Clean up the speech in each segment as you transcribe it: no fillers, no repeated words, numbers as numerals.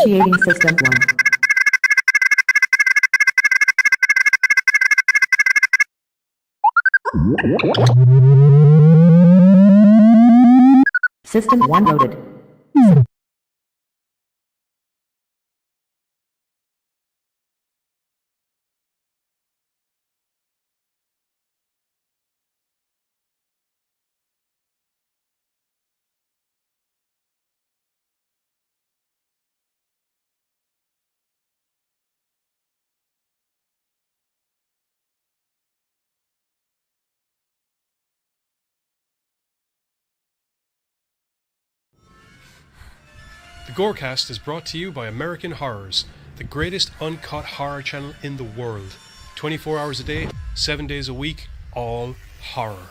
Initiating System 1. System 1 loaded. The GoreCast is brought to you by American Horrors, the greatest uncut horror channel in the world. 24 hours a day, 7 days a week, all horror.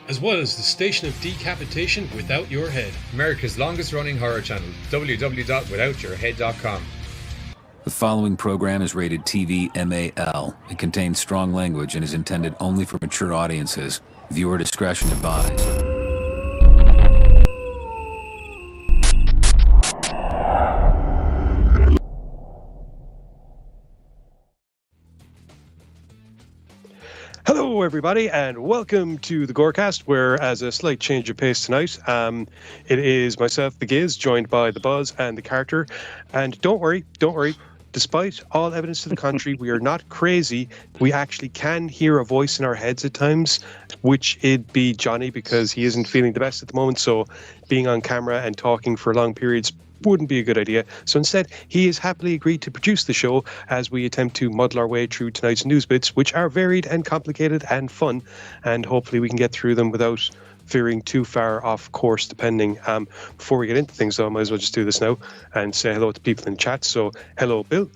As well as the station of decapitation without your head. America's longest running horror channel, www.withoutyourhead.com. The following program is rated TV MAL. It contains strong language and is intended only for mature audiences. Viewer discretion advised. Hello everybody and welcome to the GoreCast, where as a slight change of pace tonight, it is myself, the Giz, joined by the Buzz and the Carter. And don't worry, despite all evidence to the contrary, we are not crazy. We actually can hear a voice in our heads at times, which it'd be Johnny, because he isn't feeling the best at the moment, so being on camera and talking for long periods wouldn't be a good idea. So instead, he has happily agreed to produce the show as we attempt to muddle our way through tonight's news bits, which are varied and complicated and fun, and hopefully we can get through them without veering too far off course, depending. Before we get into things, though, I might as well just do this now and say hello to people in chat. So, hello, Bill.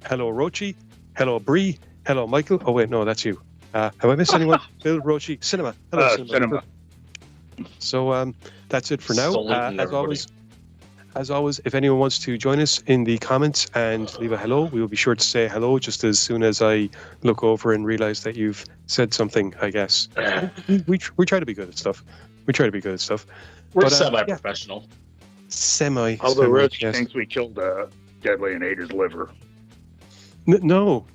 Hello, Rochi. Hello, Bree. Hello, Michael. Oh, wait, no, that's you. Have I missed anyone? Bill, Rochi, Cinema. Hello, Cinema. So, that's it for now. As always, if anyone wants to join us in the comments and leave a hello, we will be sure to say hello just as soon as I look over and realize that you've said something, I guess. We try to be good at stuff. We're semi-professional. Yeah. Semi. Although Rich yes. thinks we killed Deadly and ate his liver. No.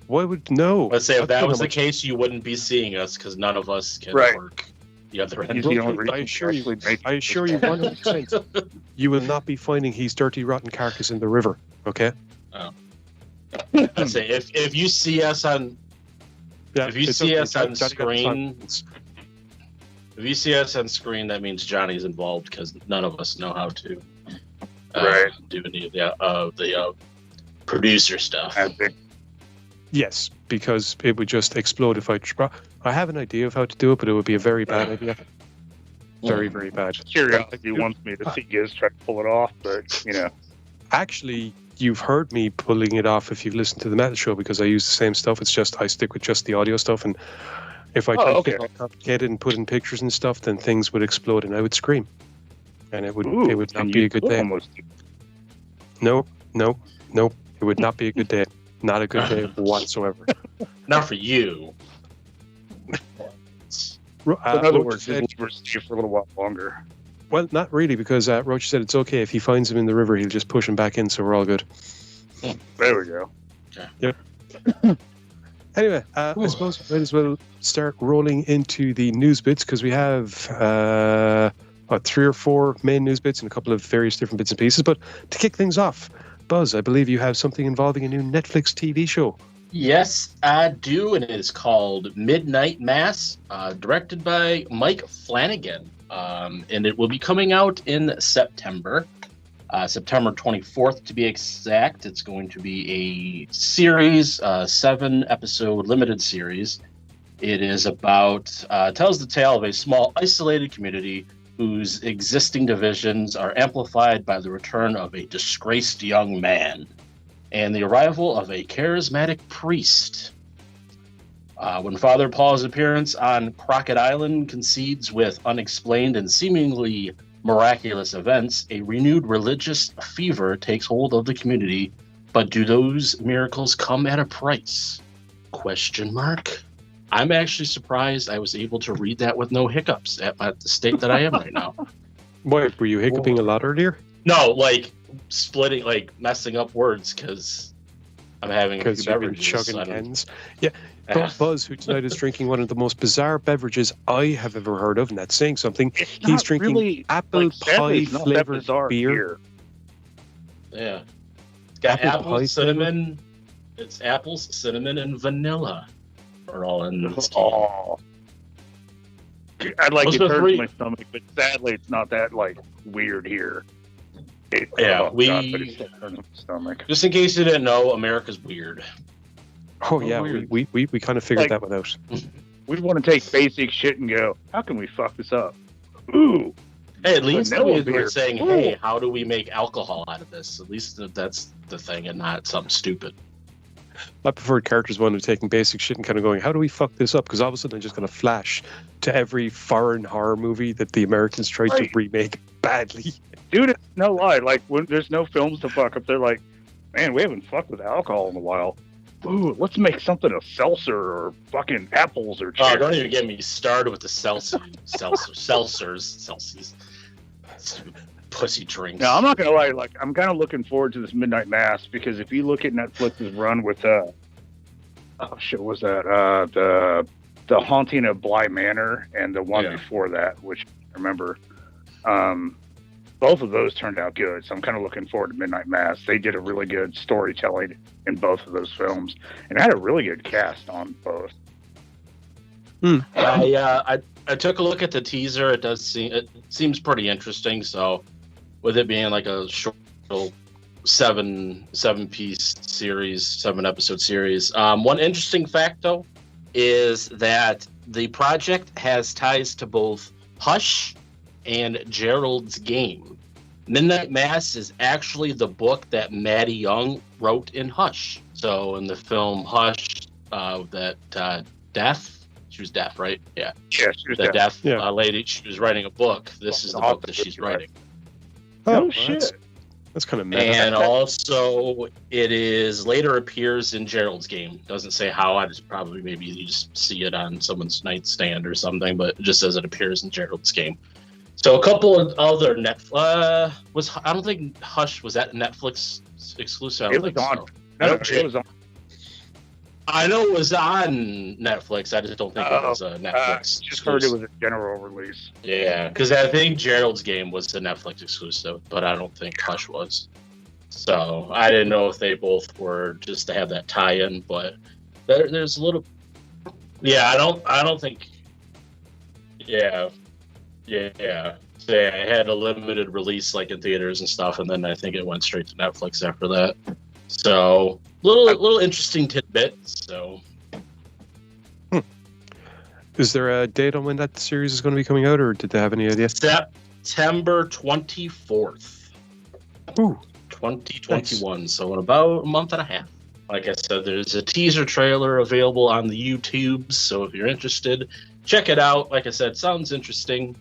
Why would no? Let's say if that was the case, you wouldn't be seeing us because none of us can work the other end. I assure you 100%. You will not be finding his dirty, rotten carcass in the river. Okay. Oh. Let's say if you see us on, if you see us on screen, that means Johnny's involved because none of us know how to do any of the producer stuff. Yes, because it would just explode if I have an idea of how to do it, but it would be a very bad idea. Very, very bad. Curiosity wants me to see Giz try to pull it off, but, Actually, you've heard me pulling it off if you've listened to the Metal Show, because I use the same stuff. It's just I stick with just the audio stuff, and if I try to get more complicated and put in pictures and stuff, then things would explode and I would scream. And it would not be a good day. No. It would not be a good day. Not a good day whatsoever. Not for you. In other words, his liver stay for a little while longer. Well, not really, because Roach said it's okay if he finds him in the river, he'll just push him back in, so we're all good. There we go. Yep. Anyway, I suppose we might as well start rolling into the news bits, because we have 3 or 4 main news bits and a couple of various different bits and pieces. But to kick things off, Buzz, I believe you have something involving a new Netflix TV show. Yes, I do, and it is called Midnight Mass, directed by Mike Flanagan, and it will be coming out in September, September 24th to be exact. It's going to be a series, 7-episode limited series. It is about, tells the tale of a small isolated community whose existing divisions are amplified by the return of a disgraced young man and the arrival of a charismatic priest. When Father Paul's appearance on Crockett Island coincides with unexplained and seemingly miraculous events, a renewed religious fever takes hold of the community. But do those miracles come at a price? ? I'm actually surprised I was able to read that with no hiccups at the state that I am right now. What, were you hiccuping a lot earlier? No, like splitting, like messing up words because I'm having a few Because you've been beverages. chugging I don't- Kens. Yeah, Buzz, who tonight is drinking one of the most bizarre beverages I have ever heard of, and that's saying something. It's He's not drinking really, apple sadly, pie it's not that flavored bizarre beer. here. Yeah. It's got Apple apple, pie cinnamon. It's apples, cinnamon, and vanilla are all in this can. Oh. I'd like Those it are hurts three- my stomach, but sadly, it's not that like weird here. Yeah, but it still hurts my stomach. Just in case you didn't know, America's weird. Oh yeah, weird. we kind of figured Like- that one out. We want to take basic shit and go, how can we fuck this up? Ooh, Hey, at least Vanilla we beer. were saying, Ooh. hey, how do we make alcohol out of this? At least that's the thing and not something stupid. My preferred character is one who's taking basic shit and kind of going, how do we fuck this up? Because all of a sudden I'm just going to flash to every foreign horror movie that the Americans tried to Right. remake badly. dude, it's no lie. Like when there's no films to fuck up, they're like, man, we haven't fucked with alcohol in a while. Ooh, let's make something of seltzer or fucking apples or Oh, cherry. don't even get me started with the Celsius. Pussy drinks. Now, I'm not gonna lie. Like, I'm kind of looking forward to this Midnight Mass because if you look at Netflix's run with oh shit, what was that the Haunting of Bly Manor and the one Yeah. before that, which I remember, both of those turned out good. So I'm kind of looking forward to Midnight Mass. They did a really good storytelling in both of those films, and had a really good cast on both. I took a look at the teaser. It seems pretty interesting. So, with it being like a short little seven episode series. One interesting fact though is that the project has ties to both Hush and Gerald's Game. Midnight Mass is actually the book that Maddie Young wrote in Hush. So in the film Hush, Death. She was deaf, right? Yeah. Yeah, she was The deaf Yeah. lady. She was writing a book. This is the book that she's writing. No well, shit. That's kind of meta. And also, it is later appears in Gerald's Game. Doesn't say how. I just probably maybe you just see it on someone's nightstand or something, but it just says it appears in Gerald's Game. So a couple of other I don't think Hush was that Netflix exclusive. I don't It was think on. so. No, it was on. I know it was on Netflix. I just don't think it was a Netflix. Just heard it was a general release. Yeah, because I think Gerald's Game was the Netflix exclusive, but I don't think Hush was. So I didn't know if they both were just to have that tie-in, but there's a little. Yeah, I don't think. Yeah. So yeah, it had a limited release like in theaters and stuff, and then I think it went straight to Netflix after that. So little interesting tidbit. So Is there a date on when that series is going to be coming out, or did they have any idea? September 24th. Ooh. 2021, so in about a month and a half. Like I said, there's a teaser trailer available on the YouTubes, so if you're interested, check it out. Like I said, sounds interesting.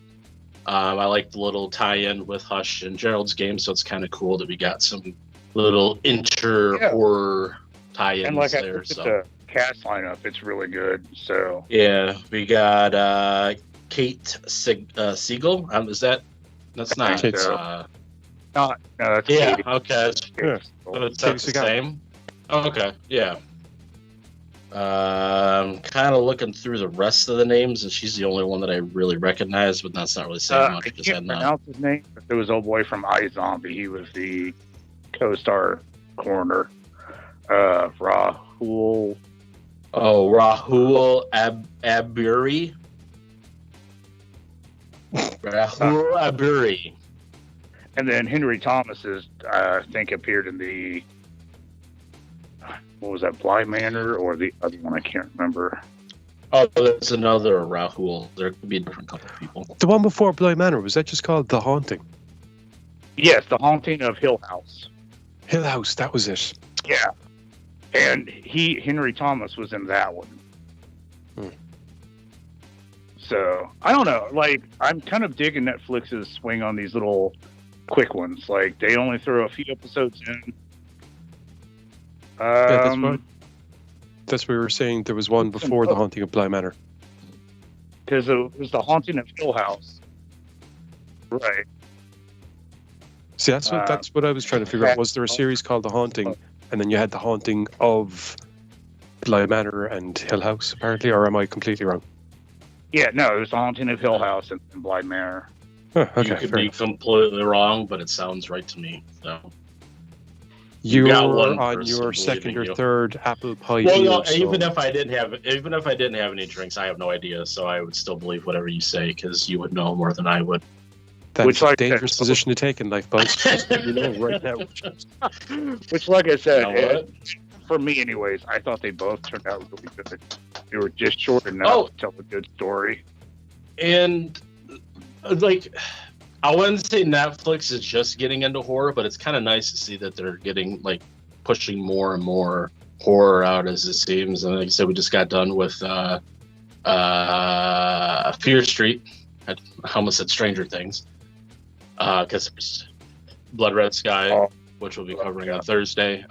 I like the little tie-in with Hush and Gerald's Game, so it's kind of cool that we got some little horror tie-ins And like I there. looked at So the cast lineup, it's really good. So yeah, we got Kate Siegel. Is that? That's not. Kate no, that's Yeah. Katie. Okay. That's Yeah. That's Katie the Seagal. same. Okay, yeah. Kind of looking through the rest of the names, and she's the only one that I really recognize, but that's not really saying I much because can't I'm not. pronounce his name, but there was old boy from iZombie. He was the co-star coroner. Rahul. Oh, Rahul Aburi. Rahul Aburi. And then Henry Thomas is, I think, appeared in the, what was that, Bly Manor, or the other one? I can't remember. Oh, that's another Rahul. There could be a different couple of people. The one before Bly Manor, was that just called The Haunting? Yes, The Haunting of Hill House. Hill House, that was it. Yeah. And Henry Thomas was in that one. Hmm. So, I don't know. Like, I'm kind of digging Netflix's swing on these little quick ones. Like, they only throw a few episodes in. Yeah, that's That's what we were saying. There was one before The Haunting of Bly Manor. Because it was The Haunting of Hill House. Right. See, that's what I was trying to figure out. Was there a series called The Haunting, and then you had The Haunting of Bly Manor and Hill House, apparently, or am I completely wrong? Yeah, no, it was The Haunting of Hill House and Bly Manor. Oh, okay, You could fair be enough. completely wrong, but it sounds right to me. So. You're got one on person your second believing or you. third apple pie. Well, deal, no, so even if I didn't have any drinks, I have no idea. So I would still believe whatever you say because you would know more than I would. that's Which, a like, dangerous position to take in life, Buzz. Just so you know right now. Which, like I said, You know what? for me anyways, I thought they both turned out really good. They were just short enough to tell a good story. And like, I wouldn't say Netflix is just getting into horror, but it's kind of nice to see that they're getting like pushing more and more horror out as it seems. And like I said, we just got done with Fear Street. I almost said Stranger Things because it's Blood Red Sky, which we'll be covering on Thursday.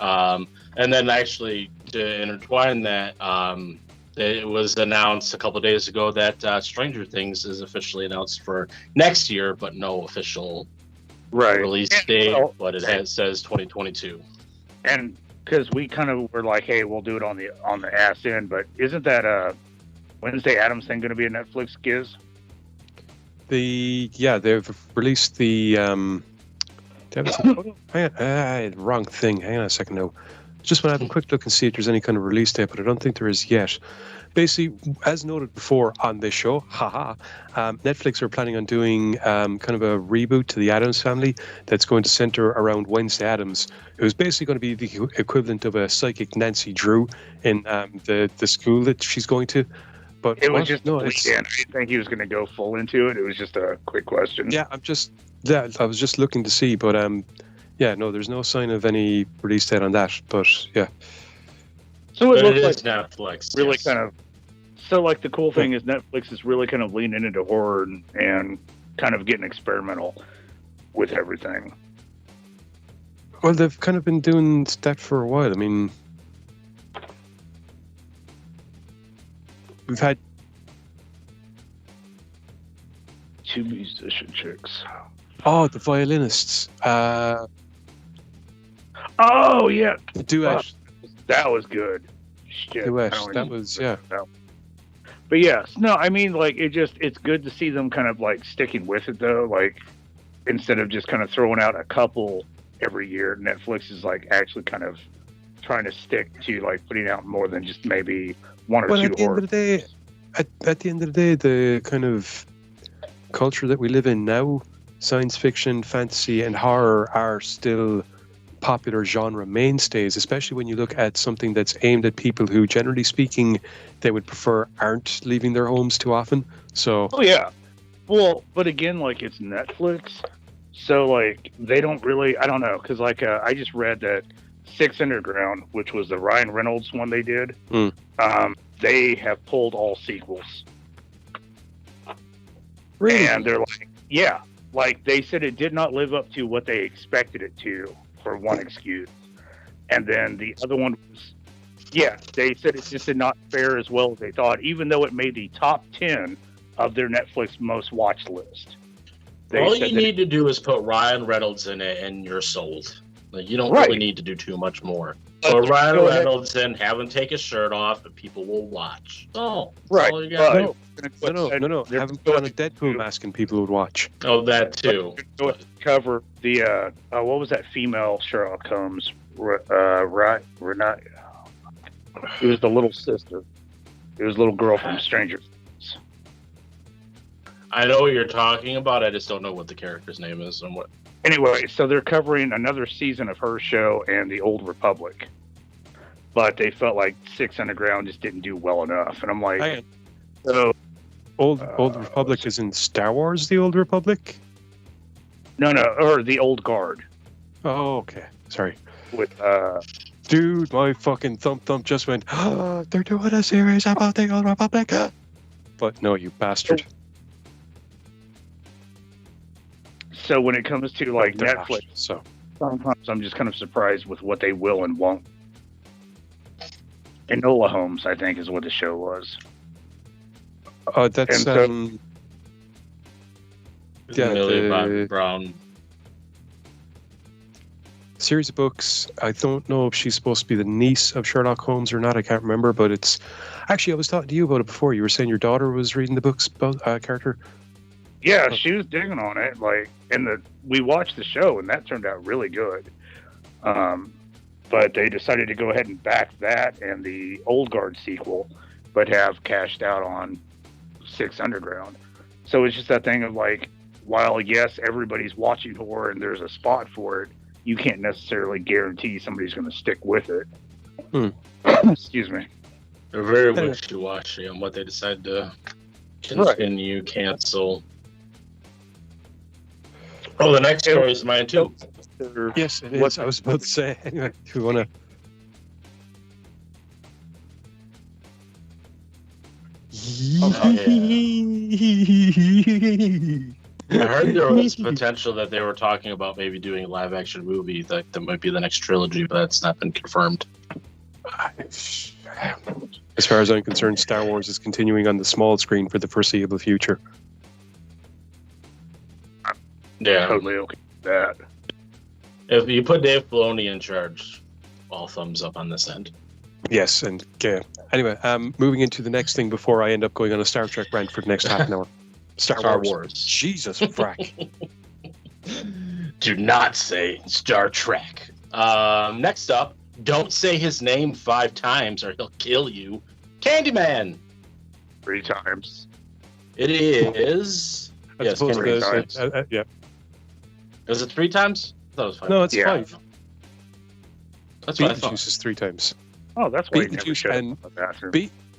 And then actually to intertwine that, it was announced a couple of days ago that Stranger Things is officially announced for next year, but no official release date. But it says 2022. And because we kind of were like, hey, we'll do it on the ass end, but isn't that Wednesday Addams thing going to be a Netflix giz? They've released the wrong thing. Hang on a second now. Just want to have a quick look and see if there's any kind of release date, but I don't think there is yet. Basically, as noted before on this show, Netflix are planning on doing kind of a reboot to the Addams Family that's going to center around Wednesday Addams, who's basically going to be the equivalent of a psychic Nancy Drew in the school that she's going to. But it was just I didn't think he was going to go full into it. It was just a quick question. Yeah, I was just looking to see, but there's no sign of any release date on that. But yeah, so it looks like Netflix. Really kind of. So like the cool thing is Netflix is really kind of leaning into horror and kind of getting experimental with everything. Well, they've kind of been doing that for a while. I mean, we've had two musician chicks. Oh, the violinists. Oh yeah, The duet. That was good. Shit, Duet. That was But yes, no, I mean, like it's good to see them kind of like sticking with it though. Like instead of just kind of throwing out a couple every year, Netflix is like actually kind of trying to stick to like putting out more than just maybe one or two. At the end of the day, at the end of the day, the kind of culture that we live in now, science fiction, fantasy, and horror are still popular genre mainstays, especially when you look at something that's aimed at people who, generally speaking, they would prefer aren't leaving their homes too often. So, oh yeah, well, but again, like it's Netflix, so like they don't really. I don't know, because like I just read that Six Underground, which was the Ryan Reynolds one they did, they have pulled all sequels. Really? And they're like, yeah, like they said it did not live up to what they expected it to, for one excuse. And then the other one was, yeah, they said it just did not fare as well as they thought, even though it made the top 10 of their Netflix most watched list. All you need to do is put Ryan Reynolds in it and you're sold. Like, you don't really need to do too much more. Put Ryan Reynolds in, have him take his shirt off, and people will watch. Oh, right. All you gotta do. No. Have him put on a Deadpool mask and people would watch. Oh, that too. Cover the what was that female Sherlock Holmes? Renate. It was the little sister. It was a little girl from Stranger Things. I know what you're talking about. I just don't know what the character's name is and what. Anyway, so they're covering another season of her show and the Old Republic, but they felt like Six Underground just didn't do well enough, and I'm like, so Old Republic is in Star Wars. The Old Republic? No, or the Old Guard. Oh, okay. Sorry. With dude, my fucking thump just went. Oh, they're doing a series about the Old Republic. But no, you bastard. So when it comes to like Netflix, sometimes I'm just kind of surprised with what they will and won't. Enola Holmes, I think, is what the show was. That's And yeah, Millie the Bobby Brown. series of books. I don't know if she's supposed to be the niece of Sherlock Holmes or not. I can't remember, but it's actually I was talking to you about it before. You were saying your daughter was reading the books about character. Yeah, she was digging on it. Like, we watched the show, and that turned out really good. But they decided to go ahead and back that and the Old Guard sequel, but have cashed out on Six Underground. So it's just that thing of like, while yes, everybody's watching horror and there's a spot for it, you can't necessarily guarantee somebody's going to stick with it. Excuse me. They're very wishy-washy on what they decide to continue, cancel. Oh, the next story is mine too. Yes, it is. I was about to say. Anyway, if we want to. I heard there was potential that they were talking about maybe doing a live-action movie that might be the next trilogy, but that's not been confirmed. As far as I'm concerned, Star Wars is continuing on the small screen for the foreseeable future. Yeah, Totally okay with that. if you put Dave Filoni in charge, all thumbs up on this end. Yes, and anyway, moving into the next thing before I end up going on a Star Trek rant for the next half an hour. Star Wars. Jesus, frack. Do not say Star Trek. Next up, don't say his name 5 times or he'll kill you. Candyman. 3 times. It is. I Yes, suppose Candyman. it is. Yeah. Is it 3 times? I thought it was 5. No, it's Yeah. 5. That's what I thought. Beetlejuice is 3 times. Oh, that's why you never Beetlejuice showed up and in the bathroom.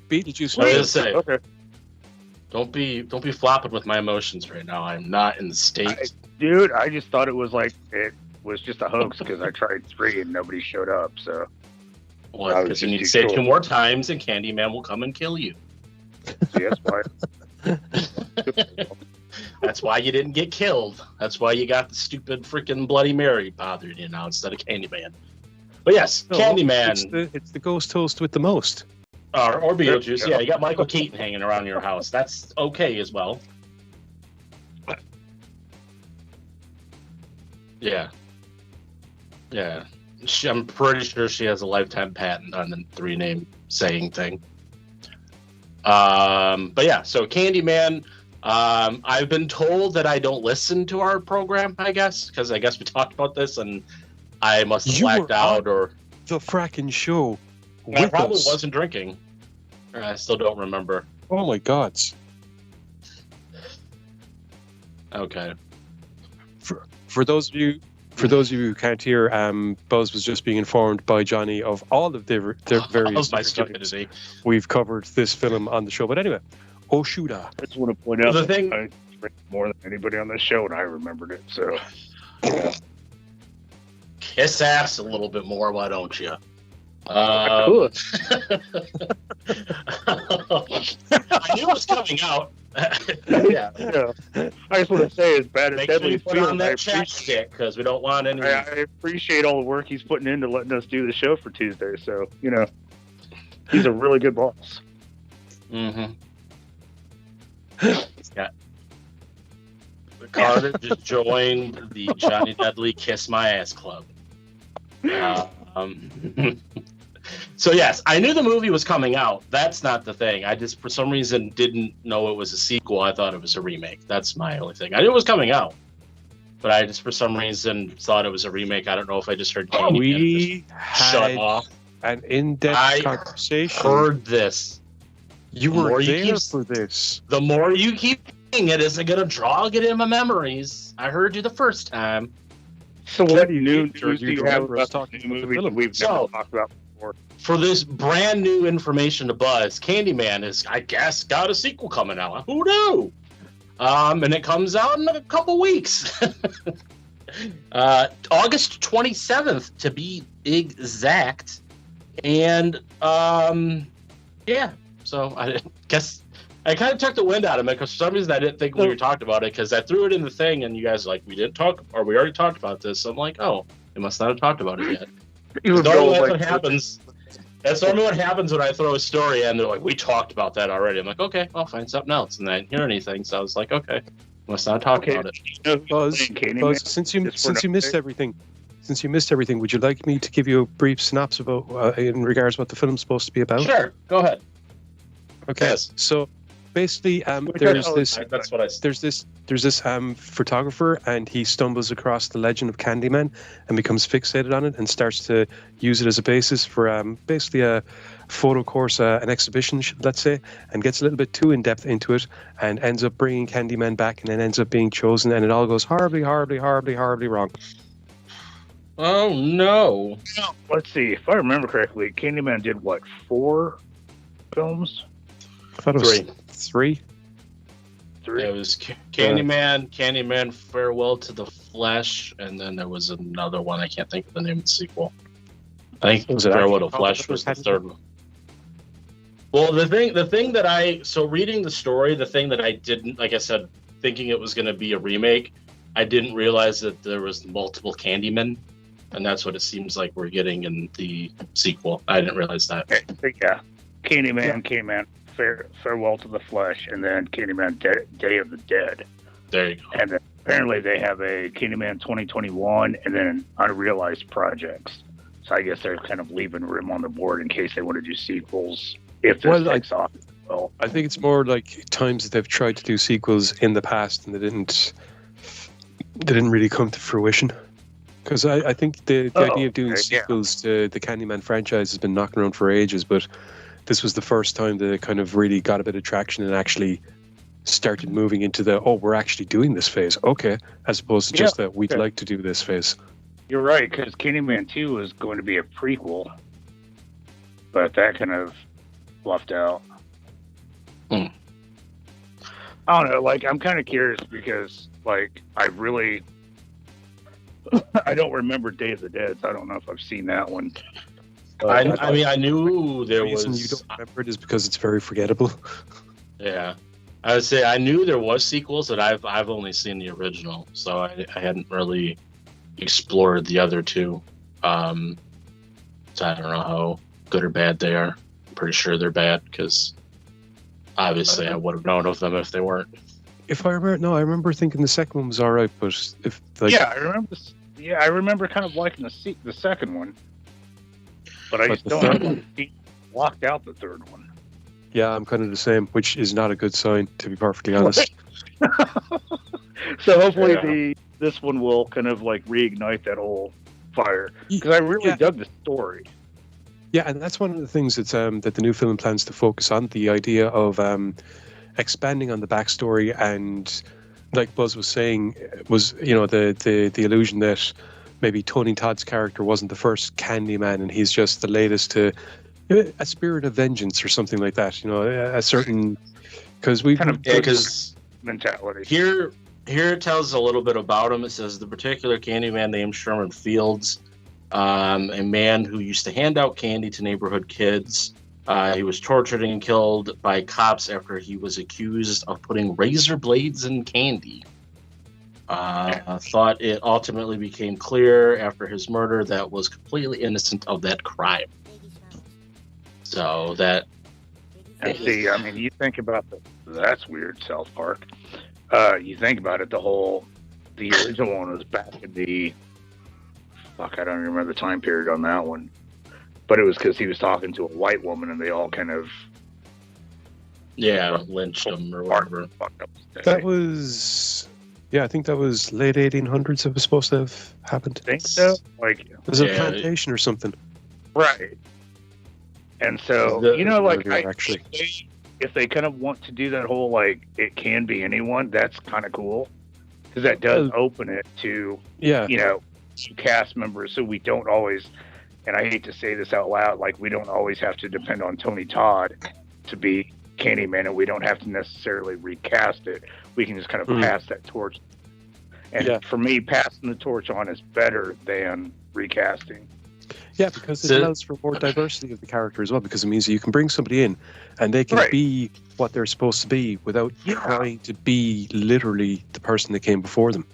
Beetlejuice. What did it say? Okay. Don't be flopping with my emotions right now. I'm not in the state. Dude, I just thought it was like, it was just a hoax because I tried 3 and nobody showed up. So Well, I was because you just need to too say it sure. 2 more times and Candyman will come and kill you. yes, why? That's why you didn't get killed. That's why you got the stupid freaking Bloody Mary bothering you now instead of Candyman. But yes, No, Candyman It's the ghost toast with the most. or Beetlejuice. There you Yeah, go. you got Michael Keaton hanging around your house. That's okay as well. Yeah. Yeah. I'm pretty sure she has a lifetime patent on the 3-name saying thing. But yeah, so Candyman. I've been told that I don't listen to our program, I guess, because I guess we talked about this and I must have You blacked were out or The fracking show. I with probably us. wasn't drinking. I still don't remember. Oh my God. Okay. For those of you who can't hear, Buzz was just being informed by Johnny of all of the various my different times stupidity. we've covered this film on the show. But anyway, Oshuda. I just want to point out The that thing- I drink more than anybody on this show, and I remembered it. So Kiss ass a little bit more, why don't you? I could. I knew it was coming out. Yeah. Yeah. I just want to say, as bad as Make sure Deadly you is put on feeling, I that chapstick because we don't want any. appreciate all the work he's putting into letting us do the show for Tuesday. So, he's a really good boss. Mm-hmm. Yeah. Carter just joined the Johnny Dudley Kiss My Ass Club. So yes, I knew the movie was coming out. That's not the thing. I just, for some reason, didn't know it was a sequel. I thought it was a remake. That's my only thing. I knew it was coming out, but I just, for some reason, thought it was a remake. I don't know if I just heard Candyman We just shut had off. an in-depth I conversation. Heard this. You The more were you there keep- for this. The more you keep saying it, is it going to jog it in my memories? I heard you the first time. So, what George, new George, news do you you have remember us about the talking new about the movie that film? we've So- never talked about before? For this brand new information to Buzz, Candyman is, I guess, got a sequel coming out. Who knew? And it comes out in a couple weeks. August 27th, to be exact. And, yeah. So, I guess I kind of took the wind out of it because for some reason I didn't think we talked about it because I threw it in the thing and you guys were like, we didn't talk, or we already talked about this. I'm like, oh, they must not have talked about it yet. You were Normally told, that's like, what happens. That's normally what happens when I throw a story in. They're like, "We talked about that already." I'm like, "Okay, I'll find something else." And I didn't hear anything, so I was like, "Okay, let's not talk about it." You know who's Buzz, playing Candyman? Buzz, since you missed everything, would you like me to give you a brief synopsis about in regards to what the film's supposed to be about? Sure, go ahead. Okay. Yes. So basically, That's what I said. there's this photographer, and he stumbles across the legend of Candyman and becomes fixated on it and starts to use it as a basis for basically a photo course, an exhibition, let's say, and gets a little bit too in depth into it and ends up bringing Candyman back, and then ends up being chosen, and it all goes horribly wrong. Oh no! Let's see. If I remember correctly, Candyman did what, 4 films? I thought it was 3. It was Candyman, Farewell to the Flesh, and then there was another one. I can't think of the name of the sequel. I think Farewell to the Flesh was the third one. Well, the thing that reading the story, the thing that I didn't, like I said, thinking it was going to be a remake, I didn't realize that there was multiple Candymen, and that's what it seems like we're getting in the sequel. I didn't realize that. Yeah. Candyman, Farewell to the Flesh, and then Candyman Day of the Dead. There you go. And then apparently they have a Candyman 2021 and then unrealized projects. So I guess they're kind of leaving room on the board in case they want to do sequels if this takes off. Well, I think it's more like times that they've tried to do sequels in the past and they didn't really come to fruition. Because I think the idea of doing sequels to the Candyman franchise has been knocking around for ages, but this was the first time that it kind of really got a bit of traction and actually started moving into we're actually doing this phase. Okay. As opposed to just that we'd like to do this phase. You're right, because Candyman 2 is going to be a prequel. But that kind of left out. I don't know, I'm kind of curious because, I don't remember Day of the Dead, so I don't know if I've seen that one. I knew there was. The reason you don't remember it is because it's very forgettable. Yeah, I would say I knew there was sequels, but I've only seen the original, so I hadn't really explored the other two. So I don't know how good or bad they are. I'm pretty sure they're bad because obviously I would have known of them if they weren't. If I remember, I remember thinking the second one was all right, but I remember kind of liking the second one. But I just don't know if he blocked out the third one. Yeah, I'm kind of the same, which is not a good sign, to be perfectly honest. So hopefully this one will kind of reignite that whole fire. Because I really dug the story. Yeah, and that's one of the things that the new film plans to focus on, the idea of expanding on the backstory, and like Buzz was saying, was the illusion that maybe Tony Todd's character wasn't the first Candyman and he's just the latest to a spirit of vengeance or something like that. A certain, because we kind of because mentality. Here it tells a little bit about him. It says the particular Candyman named Sherman Fields, a man who used to hand out candy to neighborhood kids. He was tortured and killed by cops after he was accused of putting razor blades in candy. Thought it ultimately became clear after his murder that was completely innocent of that crime. So that... And see, you think about that's weird, South Park. You think about it, the original one was back in the... I don't even remember the time period on that one. But it was because he was talking to a white woman and they all kind of... Yeah, lynched him or whatever. That was... Yeah, I think that was late 1800s. It was supposed to have happened. I think so. Was it a plantation or something? Right. And so, if they kind of want to do that whole, it can be anyone, that's kind of cool. Because that does open it to, cast members. So we don't always, and I hate to say this out loud, we don't always have to depend on Tony Todd to be Candyman, and we don't have to necessarily recast it. We can just kind of pass that torch. And for me, passing the torch on is better than recasting. Yeah, because it allows for more diversity of the character as well, because it means that you can bring somebody in and they can be what they're supposed to be without trying to be literally the person that came before them.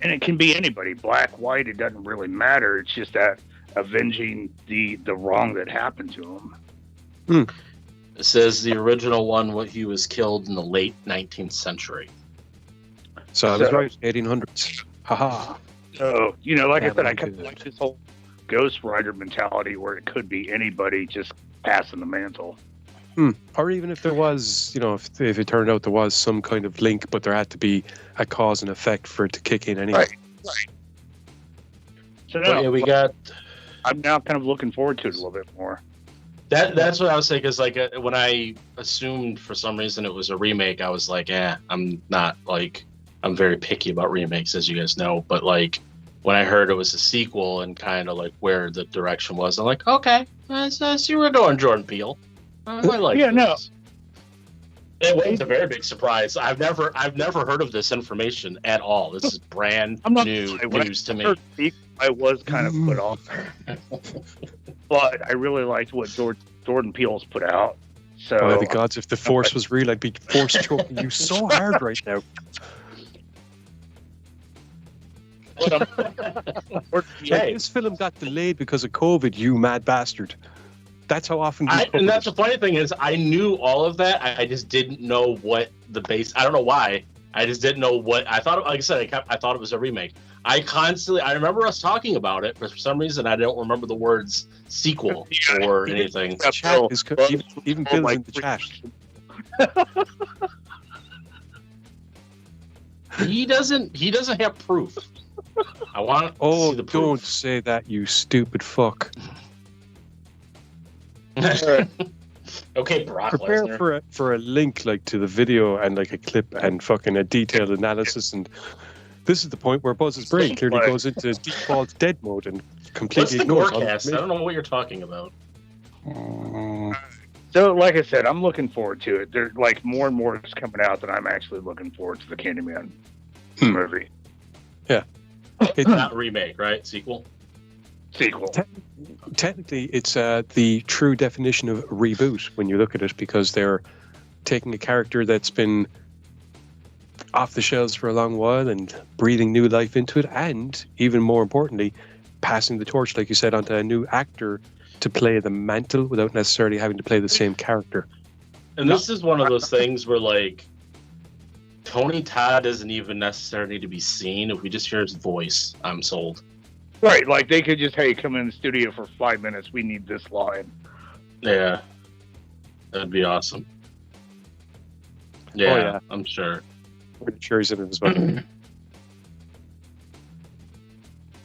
And it can be anybody, black, white, it doesn't really matter. It's just that avenging the wrong that happened to him. It says the original one, he was killed in the late 19th century. So I was right, 1800s. Haha. So, like I Yeah, said, I really kind of good. like this whole Ghost Rider mentality where it could be anybody just passing the mantle. Or even if there was, if it turned out there was some kind of link, but there had to be a cause and effect for it to kick in anyway. Right. So But yeah, we got I'm now kind of looking forward to it a little bit more. that's what I was saying. Because when I assumed for some reason it was a remake, I was like, I'm not I'm very picky about remakes, as you guys know. But when I heard it was a sequel and kind of where the direction was, I'm like, okay, I see where we're going, Jordan Peele. I like Yeah, this. no. It was a very big surprise. I've never heard of this information at all. This is brand I'm not new when news to me. heard sequel, I was kind of put off, but I really liked what Jordan Peele's put out. So By the gods, if the Force was real, I'd be force choking you so hard right now. Hey. This film got delayed because of COVID, you mad bastard. That's how often we And that's the funny thing is, I knew all of that. I just didn't know what the base. I don't know why. I just didn't know what I thought. Like I said, I thought it was a remake. I remember us talking about it, but for some reason, I don't remember the words sequel or anything. Chat is even Bill's in the chat. He doesn't have proof. I want to Oh, see the don't proof. say that, you stupid fuck. Okay, Brock Prepare Lesnar. for a link to the video and a clip and fucking a detailed analysis. And this is the point where Buzz's brain clearly goes into default dead mode and What's completely the ignores all GoreCast? I the don't know what you're talking about. So, like I said, I'm looking forward to it. There's more and more is coming out that I'm actually looking forward to the Candyman movie It's Not remake, right? Sequel. technically, it's the true definition of reboot when you look at it, because they're taking a character that's been off the shelves for a long while and breathing new life into it, and even more importantly, passing the torch, like you said, onto a new actor to play the mantle without necessarily having to play the same character. And this is one of those things where Tony Todd doesn't even necessarily need to be seen. If we just hear his voice, I'm sold. Right, they could just, hey, come in the studio for 5 minutes. We need this line. Yeah, that'd be awesome. Yeah, yeah. I'm sure. Pretty sure he's in it as well.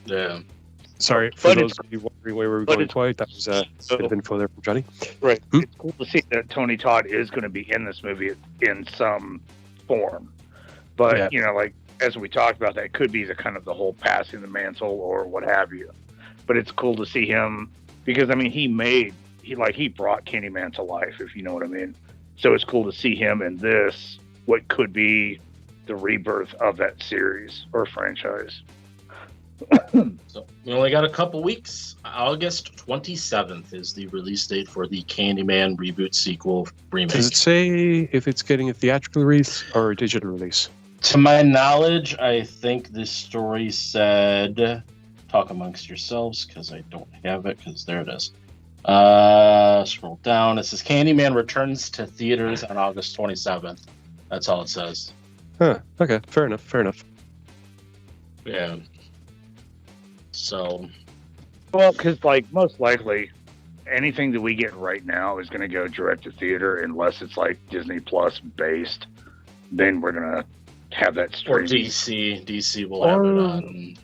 Yeah. Sorry for But those of you wondering where we were but going it's- quiet. That was a bit of info there from Johnny. Right. It's cool to see that Tony Todd is going to be in this movie in some form. But, as we talked about, that could be the kind of the whole passing the mantle or what have you. But it's cool to see him because, he brought Candyman to life, if you know what I mean. So it's cool to see him in this, what could be the rebirth of that series or franchise. So we only got a couple weeks. August 27th is the release date for the Candyman reboot sequel remake. Does it say if it's getting a theatrical release or a digital release? To my knowledge, I think this story said, talk amongst yourselves, because I don't have it, because there it is. Scroll down. It says Candyman returns to theaters on August 27th. That's all it says. Huh. Okay. Fair enough. Yeah. So, Well, because most likely anything that we get right now is going to go direct to theater unless it's Disney Plus based. Then we're going to have that or stream. DC will have it on.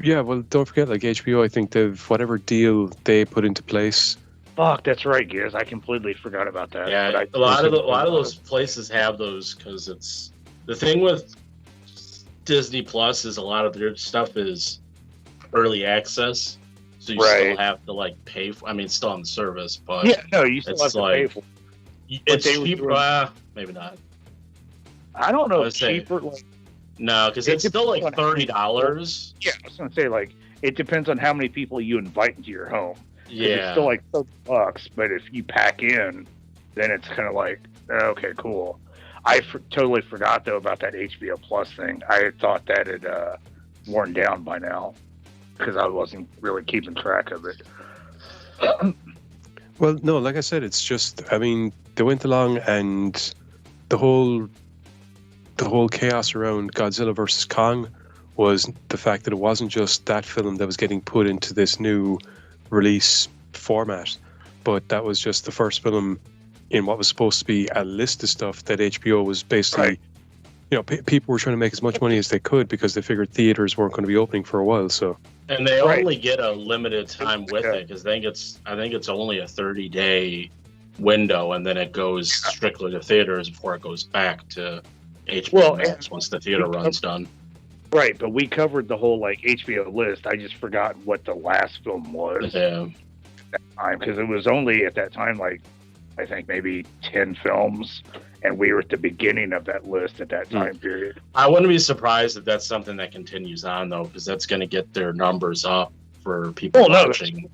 Yeah. Well, don't forget, HBO. I think they've whatever deal they put into place. Fuck, that's right, Giz. I completely forgot about that. Yeah, But a lot of those places have those because it's the thing with Disney Plus is a lot of their stuff is early access, so you still Right. have to pay for. I mean, it's still on the service, but Yeah, no, you still it's have to pay for it. it's they were cheaper. doing- Maybe not. I don't know if Let's say- cheaper. No, because It it's still depends on- $30. Yeah, I was going to say, it depends on how many people you invite into your home. 'Cause Yeah, It's still $30, but if you pack in, then it's kind of okay, cool. I totally forgot, though, about that HBO Plus thing. I had thought that had worn down by now. because I wasn't really keeping track of it. Well, no, like I said, it's just, I mean, they went along and the whole chaos around Godzilla versus Kong was the fact that it wasn't just that film that was getting put into this new release format, but that was just the first film in what was supposed to be a list of stuff that HBO was basically, Right. you know, people were trying to make as much money as they could because they figured theaters weren't going to be opening for a while. So, And they Right. only get a limited time with it because I think it's only a 30-day window, and then it goes strictly to theaters before it goes back to HBO Well, Max once the theater run's done. Right, but we covered the whole like HBO list. I just forgot what the last film was Yeah. time because it was only at that time like I think maybe 10 films, and we were at the beginning of that list at that time period. I wouldn't be surprised if that's something that continues on though, because that's going to get their numbers up for people Well, no, watching.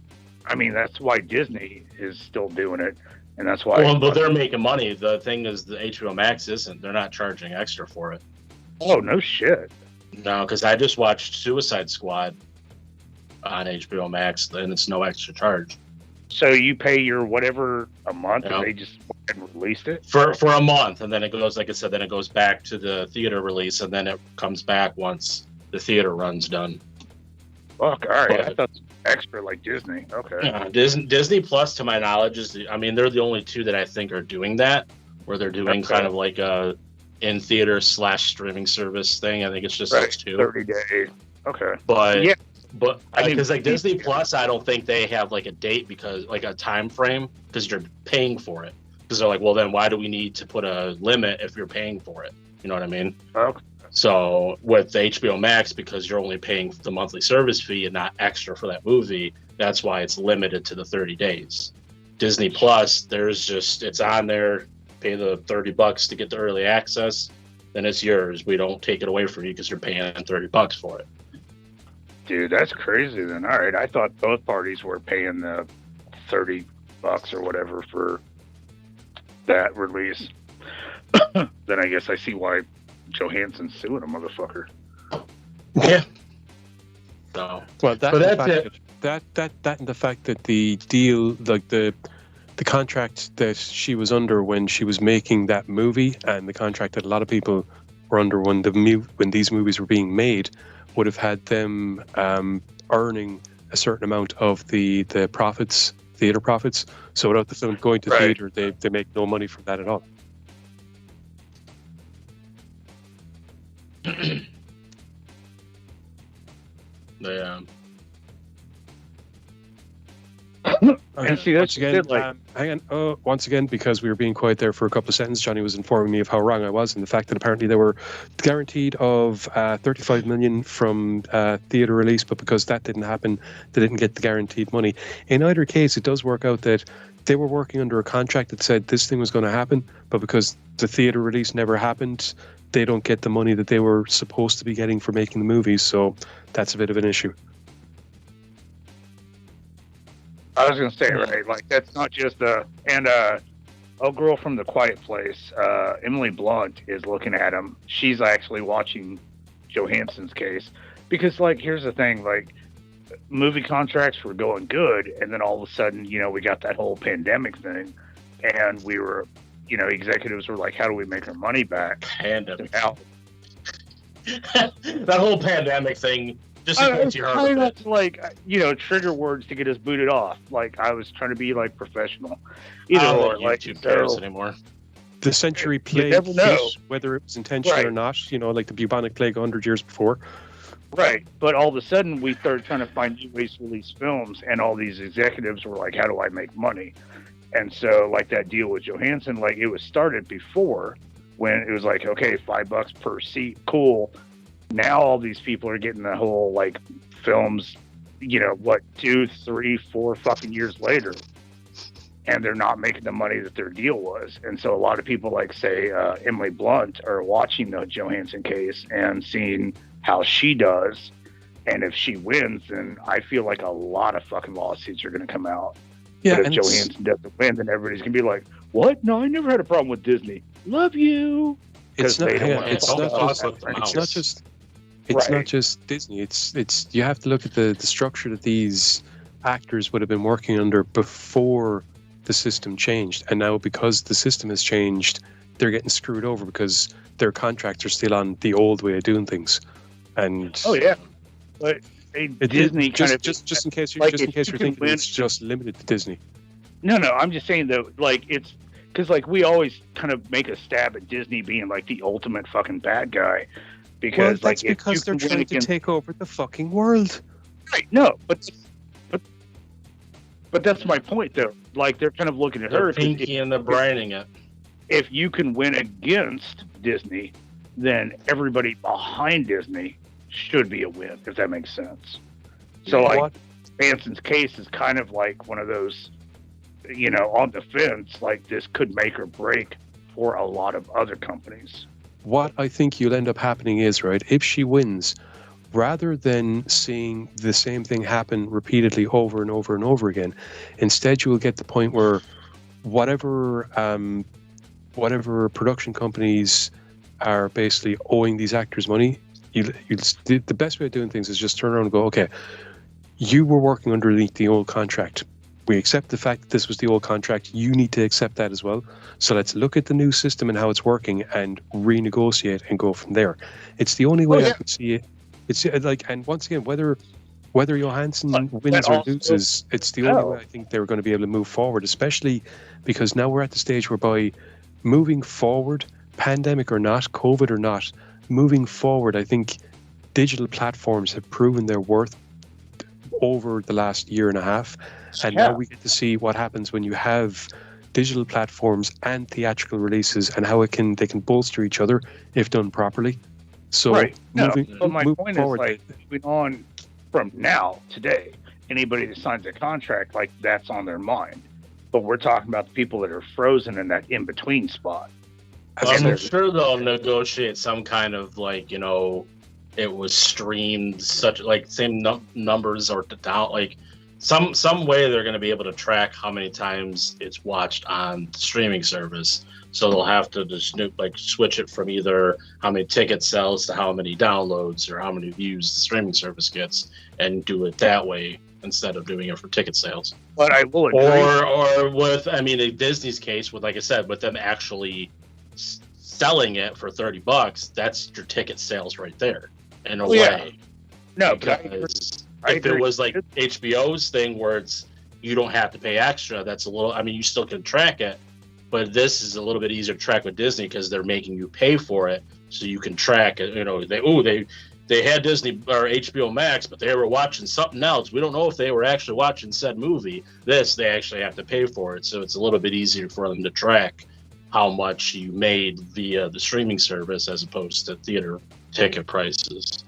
I mean, that's why Disney is still doing it, and that's why. Well, but they're making money. The thing is, the HBO Max isn't. They're not charging extra for it. Oh no shit! No, because I just watched Suicide Squad on HBO Max, and it's no extra charge So you pay your whatever a month, Yeah. and they just went and released it. for a month, and then it goes, like I said, then it goes back to the theater release, and then it comes back once the theater run's done. Fuck! All right, I But- thought it was extra like Disney. Okay. Disney Plus, to my knowledge, they're the only two that I think are doing that, where they're doing Okay. kind of like a in theater / streaming service thing. I think it's just Right, those two. 30 days. Okay. But Yeah. but I mean, because like Disney Plus, I don't think they have like a date because like a time frame because you're paying for it. Because they're like, well, then why do we need to put a limit if you're paying for it? You know what I mean? Okay. So with the HBO Max, because you're only paying the monthly service fee and not extra for that movie, that's why it's limited to the 30 days. Disney Plus, it's on there. Pay the $30 to get the early access, then it's yours. We don't take it away from you because you're paying $30 for it. Dude, that's crazy. Then all right, I thought both parties were paying the $30 or whatever for that release. Then I guess I see why Johansson's suing a motherfucker. Yeah. So well, that But and the that's fact it. that and the fact that the deal, like the contract that she was under when she was making that movie, and the contract that a lot of people were under when these movies were being made, would have had them earning a certain amount of the profits, theater profits. So without the film going to Right. theater, they make no money from that at all. yeah. And see, that's once again, it, like- hang on. Once again, because we were being quiet there for a couple of seconds, Johnny was informing me of how wrong I was, and the fact that apparently they were guaranteed of 35 million from theater release, but because that didn't happen, they didn't get the guaranteed money. In either case, it does work out that they were working under a contract that said this thing was going to happen, but because the theater release never happened, they don't get the money that they were supposed to be getting for making the movies. So that's a bit of an issue. I was gonna say, right, like that's not just old girl from The Quiet Place, Emily Blunt is looking at him. She's actually watching Johansson's case because, like, here's the thing, like, movie contracts were going good, and then all of a sudden, you know, we got that whole pandemic thing, and we were, you know, executives were like, how do we make our money back? Pandemic. How? That whole pandemic thing, just in case you heard trying of not it. to, like, you know, trigger words to get us booted off. Like, I was trying to be like professional. I Either don't or, think like, YouTube cares so- anymore. The century You plague, never know. hit, whether it was intentional or Right. not, you know, like the bubonic plague 100 years before. Right, but all of a sudden we started trying to find new ways to release films, and all these executives were like, "How do I make money?" And so, like that deal with Johansson, like it was started before when it was like, okay, $5 per seat, cool. Now all these people are getting the whole like films, you know, what 2, 3, 4 fucking years later, and they're not making the money that their deal was. And so a lot of people, like say Emily Blunt, are watching the Johansson case and seeing how she does, and if she wins, then I feel like a lot of fucking lawsuits are going to come out. Yeah, But if and it's- Johansson doesn't win, then everybody's going to be like, "What? No, I never had a problem with Disney. Love you." It's 'Cause not. they don't Yeah, want it's to not talk just. about that. It's not just. It's not Right. just Disney. It's you have to look at the structure that these actors would have been working under before the system changed, and now because the system has changed, they're getting screwed over because their contracts are still on the old way of doing things. And Oh yeah, but Disney kind of just in case like, just in if case you you're can thinking win- it's just limited to Disney. No, I'm just saying though, like it's because like we always kind of make a stab at Disney being like the ultimate fucking bad guy because Well, like that's if you because they're can win trying to against, take over the fucking world. right, no, but that's my point though. Like they're kind of looking at her. They're 'cause pinky and they're brining it. if you can win against Disney, then everybody behind Disney should be a win, if that makes sense. So like What Manson's case is kind of like one of those, on the fence, like this could make or break for a lot of other companies. what I think you'll end up happening is, right, if she wins, rather than seeing the same thing happen repeatedly over and over and over again, instead you will get the point where whatever production companies are basically owing these actors money, the best way of doing things is just turn around and go, okay, you were working underneath the old contract. We accept the fact that this was the old contract. You need to accept that as well. So let's look at the new system and how it's working and renegotiate and go from there. It's the only way I can see it. It's like, and once again, whether Johansson wins or also- loses, it's the only way I think they're going to be able to move forward, especially because now we're at the stage whereby moving forward, pandemic or not, COVID or not, moving forward, I think digital platforms have proven their worth over the last year and a half. And now we get to see what happens when you have digital platforms and theatrical releases and how they can bolster each other if done properly. So Right. No, moving, but my moving point forward, is like moving on from now, today, anybody that signs a contract, like that's on their mind. But we're talking about the people that are frozen in that in-between spot. I'm sure they'll negotiate some kind of it was streamed such like same numbers or down like some way they're going to be able to track how many times it's watched on the streaming service. So they'll have to just switch it from either how many ticket sells to how many downloads or how many views the streaming service gets, and do it that way instead of doing it for ticket sales. But I will agree. Or with, in Disney's case, with like I said, with them actually selling it for $30, that's your ticket sales right there in a way. No, but I agree. Because I if it agree. was like HBO's thing where it's you don't have to pay extra, that's a little. You still can track it, but this is a little bit easier to track with Disney because they're making you pay for it, so you can track it. They had Disney or HBO Max, but they were watching something else. We don't know if they were actually watching said movie. This, they actually have to pay for it, so it's a little bit easier for them to track how much you made via the streaming service as opposed to theater ticket prices.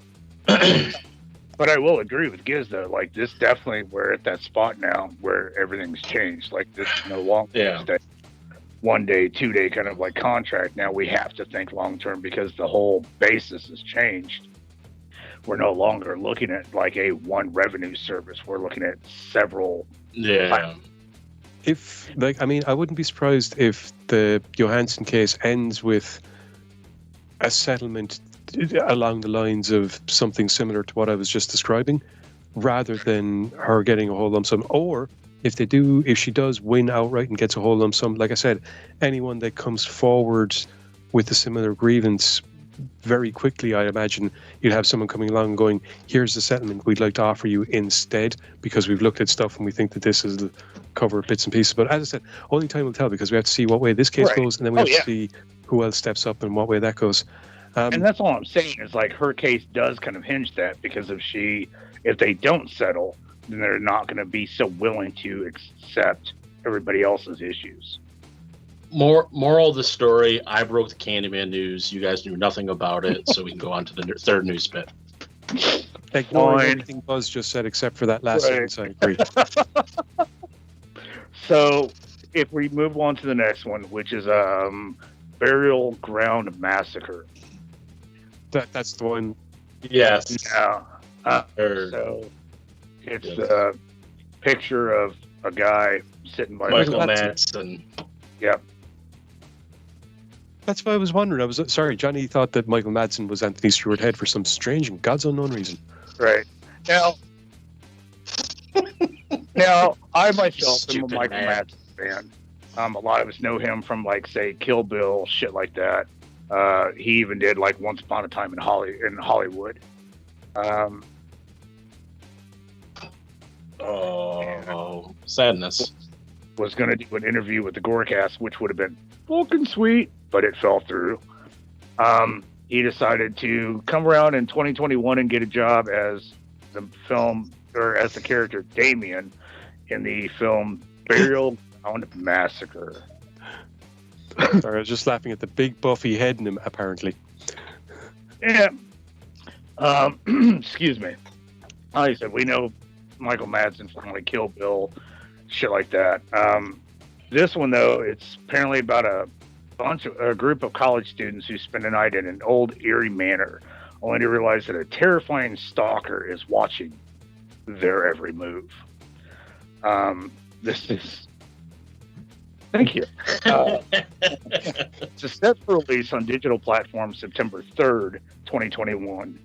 But I will agree with Giz though. Like this, definitely we're at that spot now where everything's changed. Like this is no longer just a 1 day, 2 day kind of like contract. Now we have to think long term because the whole basis has changed. We're no longer looking at like a one revenue service. We're looking at several. Yeah. I wouldn't be surprised if the Johansson case ends with a settlement along the lines of something similar to what I was just describing, rather than her getting a whole lump sum. Or if she does win outright and gets a whole lump sum, like I said, anyone that comes forward with a similar grievance, very quickly, I imagine you'd have someone coming along and going, here's the settlement we'd like to offer you instead, because we've looked at stuff and we think that this is the cover bits and pieces. But as I said, only time will tell, because we have to see what way this case goes, and then we have to see who else steps up and what way that goes. And that's all I'm saying is like her case does kind of hinge that, because if they don't settle, then they're not going to be so willing to accept everybody else's issues. Moral of the story, I broke the Candyman news. You guys knew nothing about it, so we can go on to the third news bit. Ignoring everything Buzz just said except for that last sentence, I agree. So if we move on to the next one, which is Burial Ground Massacre. That's the one. Yes. Yeah. So it's a picture of a guy sitting by Michael Madsen. Yep. That's why I was wondering. I was sorry, Johnny thought that Michael Madsen was Anthony Stewart Head for some strange and God's unknown reason. Right. Now, I myself am a Stupid Michael man. Madsen fan. A lot of us know him from, like, say, Kill Bill, shit like that. He even did, like, Once Upon a Time in Hollywood. Oh, sadness. Was going to do an interview with the GoreCast, which would have been fucking sweet, but it fell through. He decided to come around in 2021 and get a job as the film, or as the character Damien in the film Burial Ground Massacre. Sorry, I was just laughing at the big buffy head in him, apparently. Yeah. Excuse me. Like I said, we know Michael Madsen from, like, Kill Bill, shit like that. This one, though, it's apparently about a group of college students who spend a night in an old eerie manor, only to realize that a terrifying stalker is watching their every move. This is... Thank you. It's set for release on digital platforms September 3rd, 2021.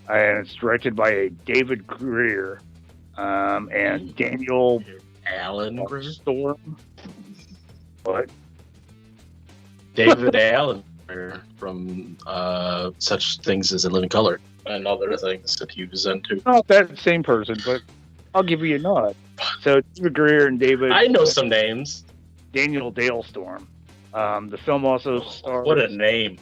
And it's directed by David Greer and Daniel Allen Greer? Storm. What? David Allen Greer from such things as In Living Color and other things that he was into. Not that same person, but I'll give you a nod. So David Greer and I know some names. Daniel Dalestorm. The film also stars What a name.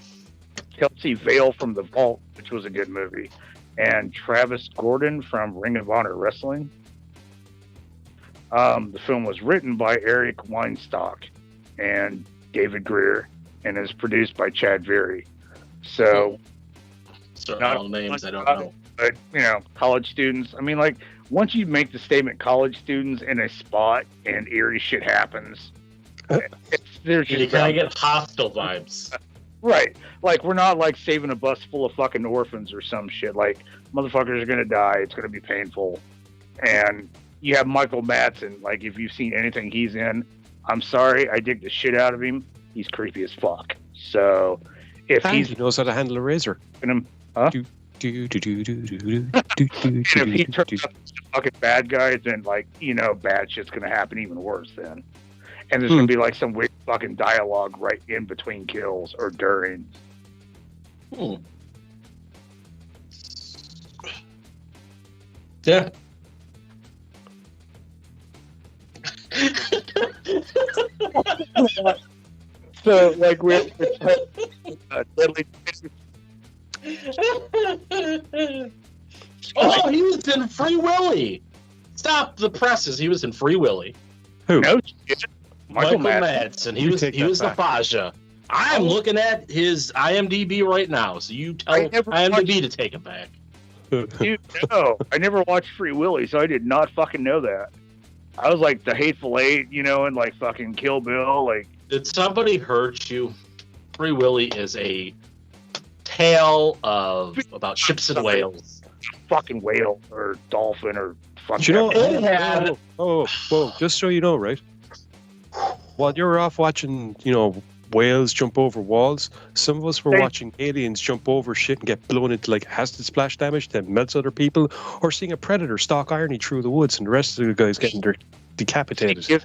Kelsey Vale from The Vault, which was a good movie, and Travis Gordon from Ring of Honor Wrestling. The film was written by Eric Weinstock and David Greer and is produced by Chad Very. So, So Not all names much I don't about know. but, you know, college students. I mean, like, once you make the statement college students in a spot and eerie shit happens, there's You just kind of get hostile vibes. right. Like, we're not, like, saving a bus full of fucking orphans or some shit. Like, motherfuckers are going to die. It's going to be painful. And you have Michael Madsen. Like, if you've seen anything he's in, I'm sorry. I dig the shit out of him. He's creepy as fuck. So, if And he's he knows how to handle a razor. in him, huh? Do, do, do, do, do, do, do, do, And if he do, turns do. out to be a fucking bad guy, then, like, you know, bad shit's going to happen even worse then. And there's going to be, like, some weird fucking dialogue right in between kills or during. Yeah. So, like, we're deadly. Oh, he was in Free Willy. Stop the presses. He was in Free Willy. Who? No shit. Michael Madsen. Madsen. He You was take he that was the back. Faja. I'm looking at his IMDb right now, so you tell I never IMDb to take it back. Dude, no. I never watched Free Willy, so I did not fucking know that. I was like the Hateful Eight, you know, and like fucking Kill Bill. Like, Did somebody hurt you? Free Willy is a tale about ships and whales. fucking whale or dolphin or fucking. Do you know? It had- Whoa! Just so you know, right? While you were off watching, you know, whales jump over walls, some of us were Hey. watching aliens jump over shit and get blown into like acid splash damage that melts other people, or seeing a predator stalk Irony through the woods and the rest of the guys getting decapitated.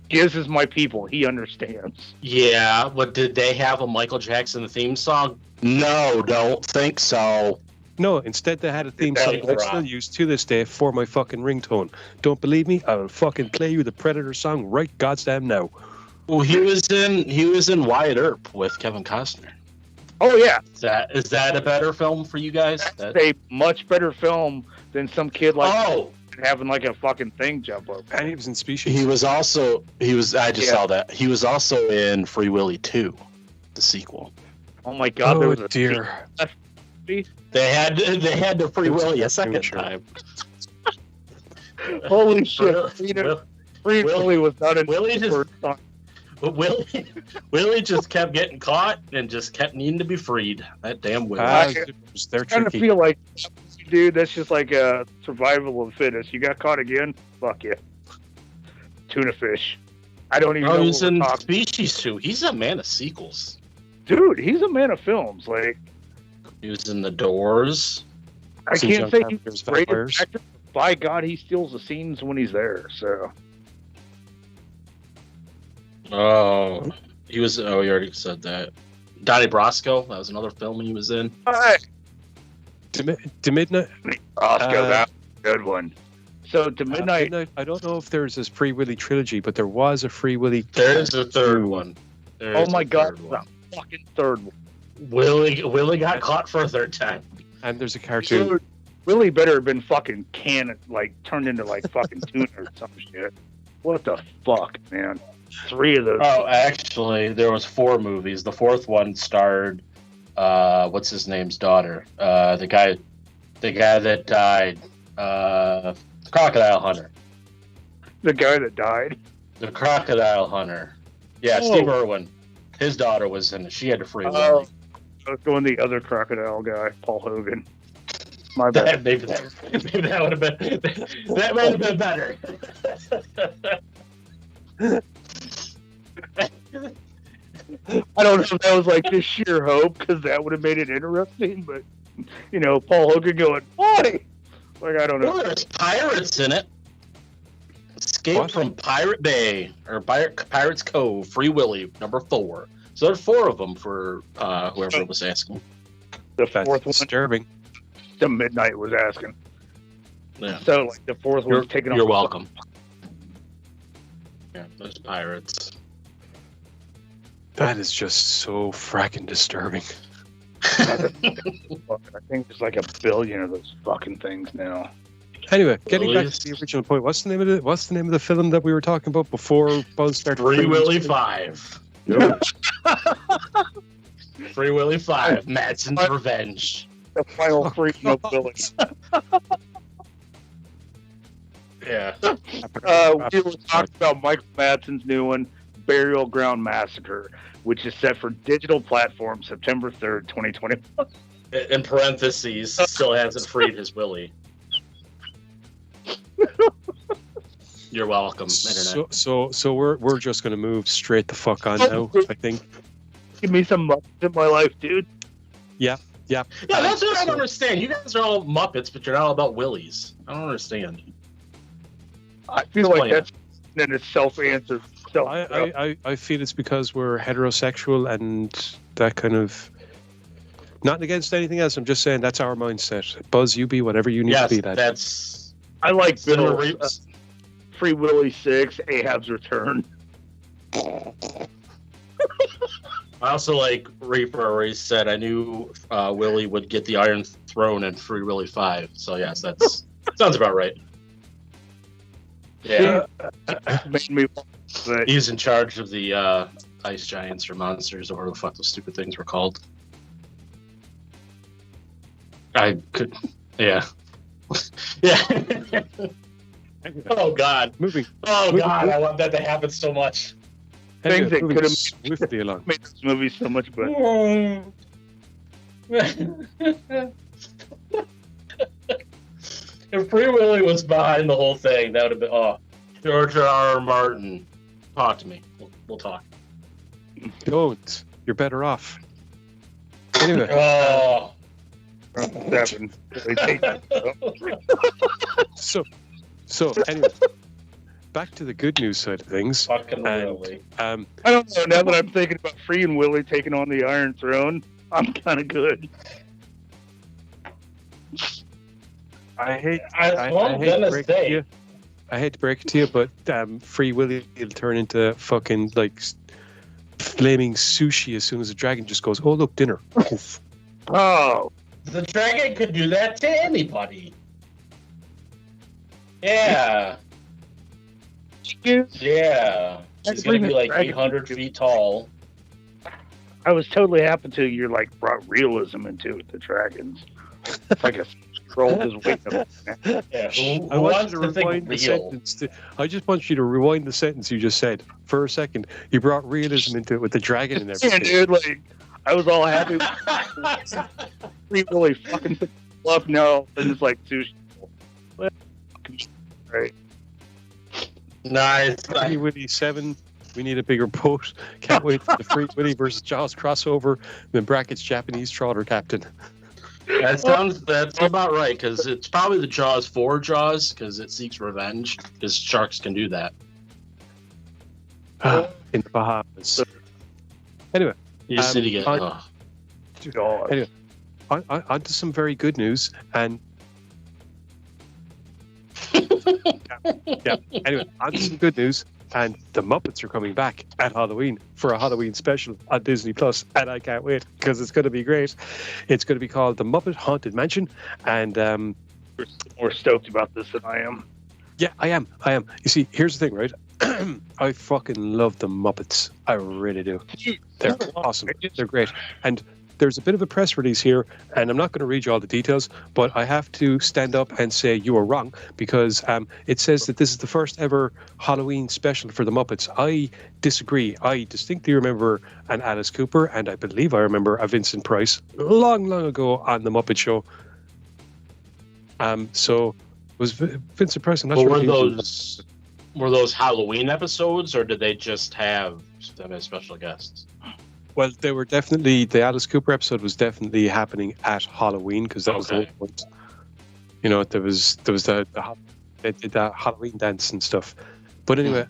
Giz is my people. He understands. Yeah, but did they have a Michael Jackson theme song? No, don't think so. No, instead they had a theme That song ain't that I right. still use to this day for my fucking ringtone. Don't believe me? I will fucking play you the Predator song right goddamn now. Well, he was in Wyatt Earp with Kevin Costner. Oh yeah, Is that a better film for you guys? that's a much better film than some kid like Oh, having like a fucking thing jump over. And he was in Species. he was. I just Yeah. saw that. He was also in Free Willy 2, the sequel. Oh my god, there Oh was a dear. They had to Free Willy a second Premature. time. Holy shit! You know, Free Willy was not in Willy the just- first song. But Willie just kept getting caught and just kept needing to be freed. That damn Willie. They're I kind of tricky. feel like, dude, that's just like a survival of the fittest. You got caught again? Fuck yeah. Tuna fish. I don't even know he's what we're in talking. Species 2. He's a man of sequels. dude, he's a man of films. Like, He was in The Doors. I Some can't John say Carpenter's he's a great vampires. actor. By God, he steals the scenes when he's there. So, Oh, he was. Oh, you already said that. Donnie Brasco. That was another film he was in. To Midnight. Oscar, that was a good one. So, to Midnight, I don't know if there's this Free Willy trilogy, but there was a Free Willy. There is a third one. oh my God, the fucking third one. Willie got caught for a third time. And there's a cartoon. Dude, Willie better have been fucking turned into like fucking tuna or some shit. What the fuck, man? 3 of those. Oh, actually, there was 4 movies. The 4th one starred, what's his name's daughter? The guy that died, Crocodile Hunter. The guy that died. The Crocodile Hunter. Yeah, Oh. Steve Irwin. His daughter was in it. She had a free Oh, Willy. I was going the other crocodile guy, Paul Hogan. My bad. Maybe that would have been. That might have been better. I don't know if that was like just sheer hope because that would have made it interesting, but Paul Hogan going, "Why?" Like, I don't know. Well, there's pirates in it. Escape What? from Pirate Bay or Pirates Cove. Free Willy, number 4. So there's 4 of them for whoever was asking. The That's 4th one, disturbing. the Midnight was asking. Yeah. So like the 4th one was taking. You're welcome. Yeah, there's pirates. That is just so fracking disturbing. I think there's like 1 billion of those fucking things now. Anyway, getting back Willy's- to the original point, what's the name of the film that we were talking about before Buzz started? Free Willy 5. Free Willy 5. Madsen's Revenge. The final freedom of Billy. Yeah. We were talking about Michael Madsen's new one, Burial Ground Massacre, which is set for digital platform September 3rd, 2020. In parentheses, still hasn't freed his Willy. You're welcome, Internet. So we're just gonna move straight the fuck on now. I think. Give me some Muppets in my life, dude. Yeah. Yeah, that's what I don't understand. You guys are all Muppets, but you're not all about Willies. I don't understand. I feel Explain like that's in itself answers. So I feel it's because we're heterosexual and that kind of. Not against anything else. I'm just saying that's our mindset. Buzz, you be whatever you need Yes, to be. That. that's I like Cinema Bill, Reaps. Free Willy 6, Ahab's Return. I also like Reaper, where he said, I knew Willie would get the Iron Throne in Free Willy 5. So, yes, that's sounds about right. Yeah. Made me but He's in charge of the ice giants or monsters or whatever the fuck those stupid things were called. I could. Yeah. Yeah. Oh, God. Moving. Oh, God. I want that to happen so much. Things that moving could've- swiftly along. made this movie so much better. If Free Willy was behind the whole thing, that would have been. Oh, George R. R. Martin, talk to me. We'll talk. Don't. You're better off. Anyway, Oh. 7. They take that. so anyway, back to the good news side of things. Fucking And, Willy. I don't know. Now that I'm thinking about Free and Willy taking on the Iron Throne, I'm kind of good. I hate I'm to gonna break it to say. you. I hate to break it to you, but Free Willy will turn into fucking like flaming sushi as soon as the dragon just goes, "Oh look, dinner." Oof. Oh, The dragon could do that to anybody. Yeah. Yeah. She's gonna be like 800 feet tall. I was totally happy to you like brought realism into it, the dragons. It's like a scroll just waiting up. Yeah. Who I want wants you to to think rewind the real? sentence. I just want you to rewind the sentence you just said for a second. You brought realism into it with the dragon and Yeah, everything. dude, like I was all happy. Free Willy fucking took the up now, and it's like sushi. Right. Nice. Free Willy 7, We need a bigger boat. Can't wait for the Free Willy versus Jaws crossover. Then brackets Japanese trawler captain. That's about right, because it's probably the Jaws for Jaws, because it seeks revenge, because sharks can do that. In the Bahamas. Anyway. You just need to get... Anyway, on to some very good news. And yeah. Anyway, on to some good news. And the Muppets are coming back at Halloween for a Halloween special on Disney Plus, and I can't wait because it's going to be great. It's going to be called The Muppet Haunted Mansion, and You're more stoked about this than I am. yeah, I am. You see, here's the thing, right? I fucking love the Muppets. I really do. They're awesome. They're great. And there's a bit of a press release here, and I'm not going to read you all the details, but I have to stand up and say you are wrong, because it says that this is the first ever Halloween special for the Muppets. I disagree. I distinctly remember an Alice Cooper, and I believe I remember a Vincent Price long, long ago on the Muppet Show. So was Vincent Price? I'm not But sure. were those Halloween episodes, or did they just have them as special guests? Well, they were definitely, the Alice Cooper episode was definitely happening at Halloween, because that was the whole point. You know, there was they did that Halloween dance and stuff. But anyway,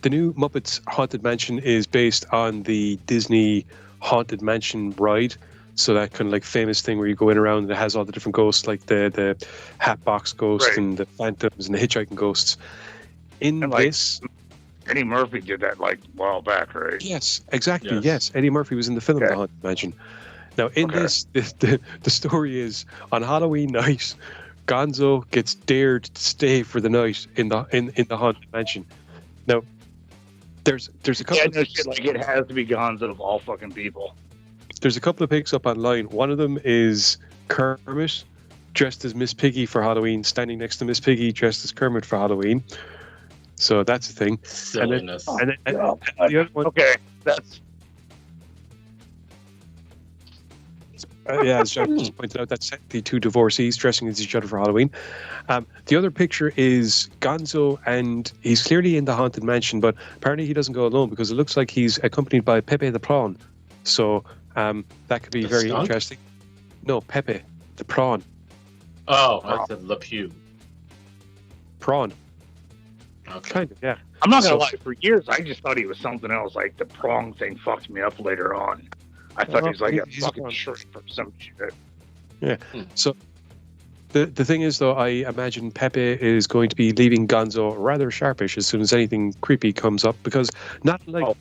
the new Muppets Haunted Mansion is based on the Disney Haunted Mansion ride. So that kind of like famous thing where you go in around and it has all the different ghosts, like the Hatbox Ghost and the Phantoms and the Hitchhiking Ghosts. In this... Eddie Murphy did that like a while back, right? Yes, exactly. Yes. Eddie Murphy was in the film The Haunted Mansion. Now, in this, the story is on Halloween night, Gonzo gets dared to stay for the night in the Haunted Mansion. Now, there's a couple. Yeah, no shit. Like it has to be Gonzo of all fucking people. There's a couple of pics up online. One of them is Kermit dressed as Miss Piggy for Halloween, standing next to Miss Piggy dressed as Kermit for Halloween. So that's a thing. Silliness. And the other one, Okay, that's as John just pointed out, that's the two divorcees dressing as each other for Halloween. The other picture is Gonzo, and he's clearly in the Haunted Mansion, but apparently he doesn't go alone because it looks like he's accompanied by Pepe the Prawn. So that could be The very skunk? interesting. No, Pepe the Prawn. Oh, I said Le Pew. Prawn. Okay. Kind of, yeah. I'm not gonna So- lie. For years, I just thought he was something else. Like the prong thing fucked me up later on. I thought he was like a he's a fucking prong. shrink or some shit. So the thing is, though, I imagine Pepe is going to be leaving Gonzo rather sharpish as soon as anything creepy comes up, because not unlike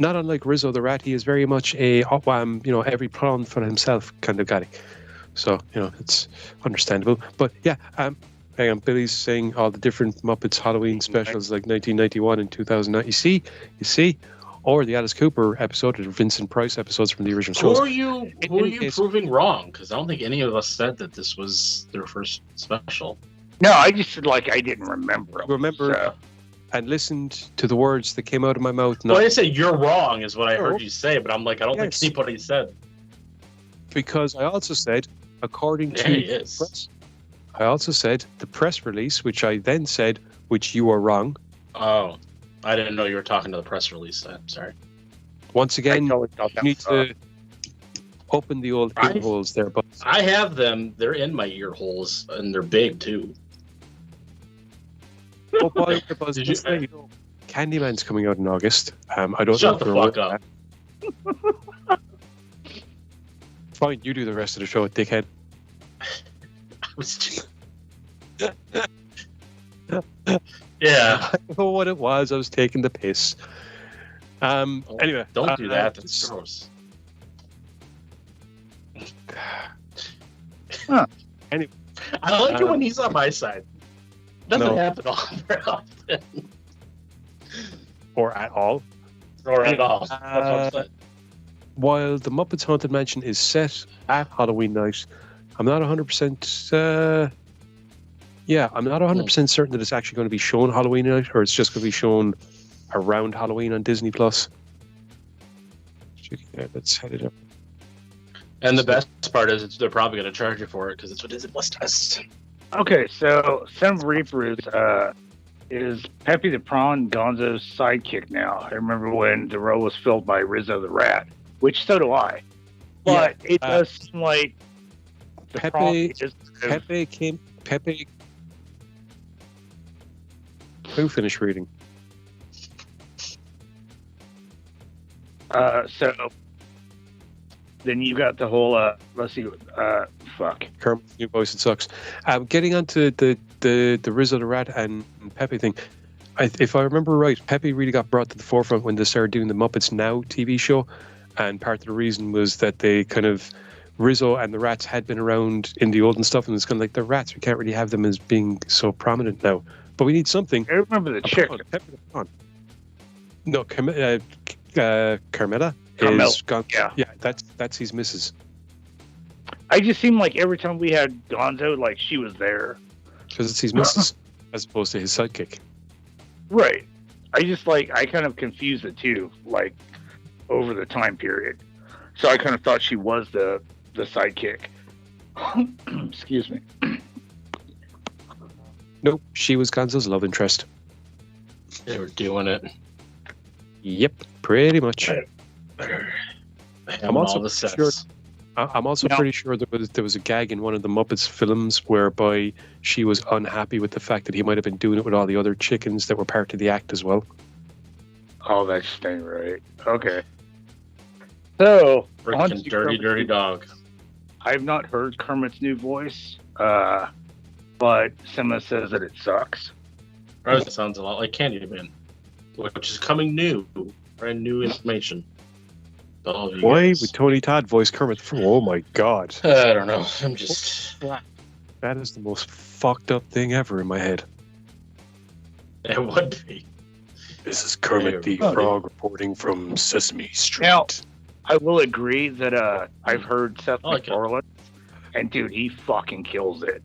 not unlike Rizzo the Rat, he is very much a every prawn for himself kind of guy. So it's understandable. But yeah, hang on, Billy's saying all the different Muppets Halloween specials like 1991 and 2009. You see, or the Alice Cooper episode, or the Vincent Price episodes from the original Who shows. are you proving wrong? Because I don't think any of us said that this was their first special. No, I just said like I didn't remember. Remember and listened to the words that came out of my mouth. Well, I said you're wrong is what I No. heard you say, but I'm like, I don't Yes. think anybody said. Because I also said, according Yeah, to he the is. press, I also said the press release, which I then said, which you are wrong. Oh, I didn't know you were talking to the press release. I'm sorry. Once again, I totally thought you that need was, to open the old ear holes there, but I have them. They're in my ear holes, and they're big too. oh boy, Buzz, Did you- just let you know, Candyman's coming out in August. I don't Shut know. the if you're fuck aware up. of that. Fine, you do the rest of the show, dickhead. I was just... Yeah. I know what it was. I was taking the piss. Anyway, Don't do that. That's gross. Anyway, I like it when he's on my side. Doesn't No. happen all very often. or at all. Or at all. That's what I'm saying. While the Muppets Haunted Mansion is set at Halloween night, I'm not 100%. I'm not 100% certain that it's actually going to be shown Halloween night, or it's just going to be shown around Halloween on Disney Plus. Let's head it up. And the best part is they're probably going to charge you for it because it's what Disney Plus does. Okay, so Sem Reaper is is Pepe the Prawn Gonzo's sidekick now. I remember when the role was filled by Rizzo the Rat, which so do I. But it does seem like the Prawn is... Pepe... Who finished reading? So then you got the whole let's see, fuck. Kermit's new voice, it sucks. Getting onto the Rizzo the Rat and Pepe thing, if I remember right, Pepe really got brought to the forefront when they started doing the Muppets Now TV show, and part of the reason was that they kind of Rizzo and the rats had been around in the olden stuff, and it's kind of like they're rats. We can't really have them as being so prominent now, but we need something. I remember the chick. No, Carmela is gone. Yeah, that's his missus. I just seemed like every time we had Gonzo, like she was there. Because it's his missus, as opposed to his sidekick. Right. I kind of confused the two, like, over the time period. So I kind of thought she was the sidekick. Excuse me. Nope, she was Gonzo's love interest. They were doing it. Yep, pretty much. I'm also pretty sure there was a gag in one of the Muppets films whereby she was unhappy with the fact that he might have been doing it with all the other chickens that were part of the act as well. Oh, that's staying right. Okay. So, freaking dirty dog. I've not heard Kermit's new voice, but Sima says that it sucks. It sounds a lot like Candyman, which is coming new, brand new information. Why would Tony Todd voice Kermit? Oh my god! I don't know. I'm just. That is the most fucked up thing ever in my head. It would be. This is Kermit the Frog reporting from Sesame Street. Now, I will agree that I've heard Seth MacFarlane, and dude, he fucking kills it.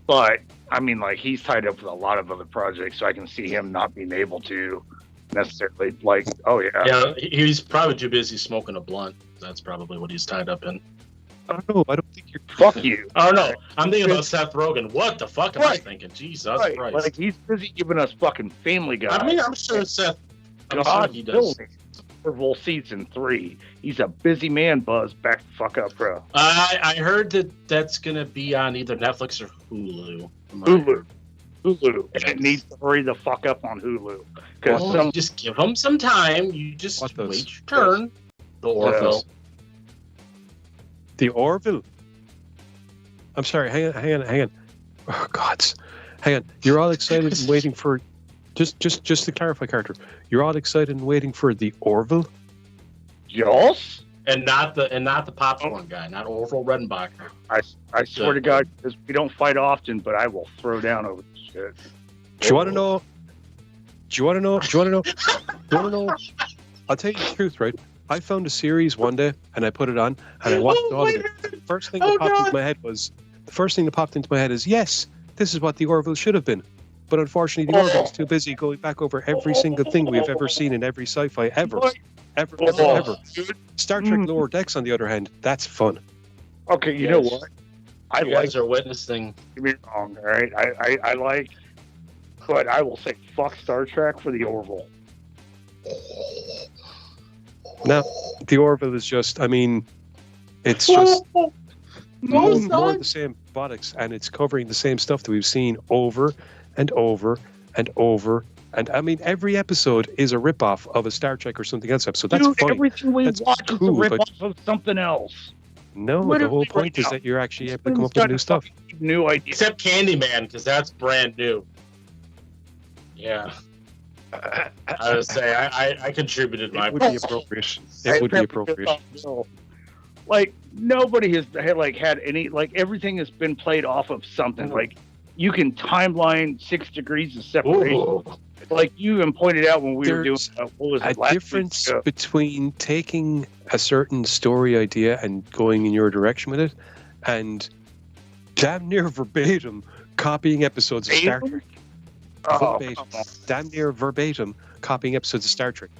But I mean, like, he's tied up with a lot of other projects, so I can see him not being able to necessarily, like, oh yeah. Yeah, he's probably too busy smoking a blunt. That's probably what he's tied up in. I don't know. I don't think you're. Fuck you. Oh no, I'm thinking about Seth Rogen. What the fuck am I thinking? Jesus Christ! Like, he's busy giving us fucking Family Guy. I mean, I'm sure Seth. God, he does. Marvel season 3. He's a busy man. Buzz, back the fuck up, bro. I heard that's gonna be on either Netflix or Hulu. Hulu. And it needs to hurry the fuck up on Hulu. Because just give them some time. You just wait your turn. The Orville. The Orville? I'm sorry. Hang on. Oh, God. Hang on. You're all excited and waiting for... Just to clarify, Carter. You're all excited and waiting for the Orville? Yes. And not the popcorn guy. Not Orville Redenbacher. I swear to God, because we don't fight often, but I will throw down over this shit. Do you want to know? I'll tell you the truth, right? I found a series one day and I put it on and I watched all of it. The first thing that popped into my head is, yes, this is what the Orville should have been. But unfortunately, the Orville's too busy going back over every single thing we've ever seen in every sci-fi ever. Star Trek Lower Decks, on the other hand, that's fun. Okay, you know what? You guys are witnessing. Get me wrong, all right? I like, but I will say fuck Star Trek for the Orville. No, the Orville is just, I mean, it's just more the same robotics, and it's covering the same stuff that we've seen over and over and over. And I mean, every episode is a ripoff of a Star Trek or something else episode. That's fine. Everything we watch is a ripoff of something else. No, the whole point is that you're actually able to come up with new stuff. New idea. Except Candyman, because that's brand new. Yeah. I would say I contributed my. It would be appropriate. It would be appropriate. Like, nobody has had any, like, everything has been played off of something. Like, you can timeline 6 degrees of separation. Ooh. Like you even pointed out when we were doing what was it, a difference between taking a certain story idea and going in your direction with it, and damn near verbatim copying episodes of Star Trek. Damn near verbatim copying episodes of Star Trek.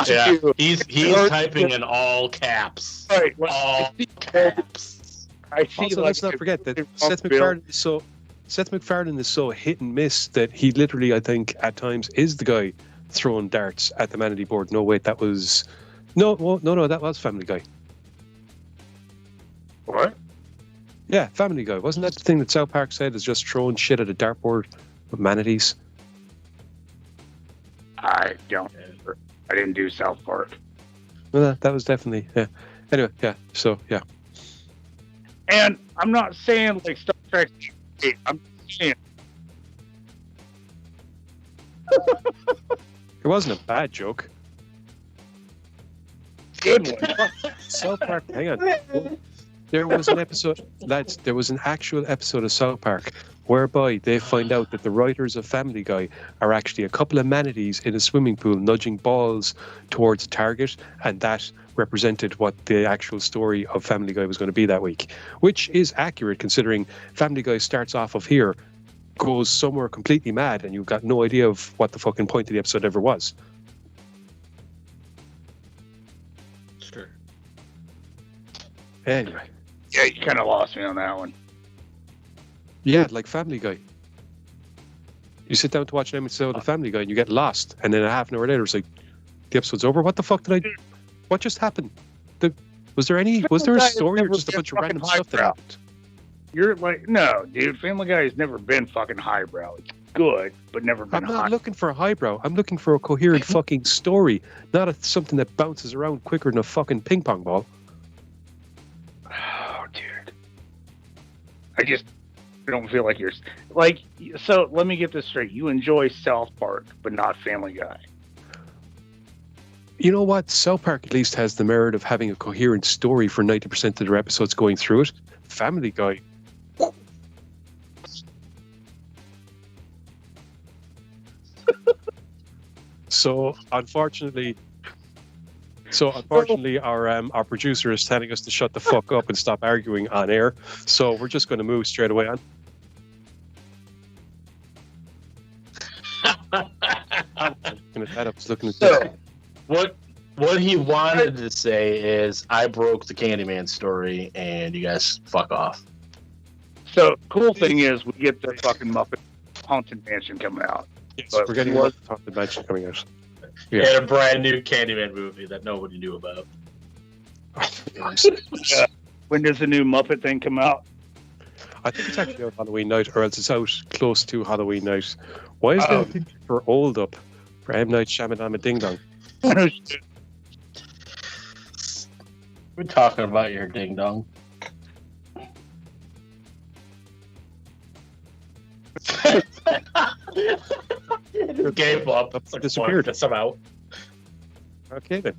Yeah, he's typing in all caps. Right, all caps. I see. Also, let's not forget that Seth MacFarlane. So Seth MacFarlane is so hit and miss that he literally, I think, at times is the guy throwing darts at the Manatee board. No, wait, that was no, that was Family Guy. What? Yeah, Family Guy. Wasn't that the thing that South Park said is just throwing shit at a dartboard with manatees? I don't remember. I didn't do South Park. Well, that was definitely, yeah. Anyway, yeah, so, yeah. And I'm not saying like Star Trek. I'm saying It wasn't a bad joke. good one. South Park, hang on. There was an episode, lads, there was an actual episode of South Park whereby they find out that the writers of Family Guy are actually a couple of manatees in a swimming pool nudging balls towards a target, and that represented what the actual story of Family Guy was going to be that week, which is accurate considering Family Guy starts off of here, goes somewhere completely mad, and you've got no idea of what the fucking point of the episode ever was. Sure. Anyway. Yeah, you kind of lost me on that one. Yeah, like Family Guy. You sit down to watch an episode of Family Guy and you get lost, and then a half an hour later it's like, the episode's over. What the fuck did I do? What just happened? Was there a story or just a bunch of random stuff that happened? You're like, no, dude, Family Guy has never been fucking highbrow. It's good, but never been I'm not looking for a highbrow. I'm looking for a coherent fucking story, not something that bounces around quicker than a fucking ping pong ball. Oh, dude. I just don't feel like you're... Like, so let me get this straight. You enjoy South Park, but not Family Guy. You know what? South Park at least has the merit of having a coherent story for 90% of their episodes going through it. Family Guy... So unfortunately, our producer is telling us to shut the fuck up and stop arguing on air. So we're just going to move straight away on. I was looking at this. What he wanted to say is, I broke the Candyman story, and you guys fuck off. So cool thing is, we get the fucking Muppet Haunted Mansion coming out. Yes, But we're getting what- Haunted Mansion coming out. And a brand new Candyman movie that nobody knew about. When does the new Muppet thing come out? I think it's actually out Halloween night, or else it's out close to Halloween night. Why is there a picture for Old Up for M. Night Shyamalan Ding Dong? We're talking about your ding dong. Gave up. Disappeared. That's about. Okay then.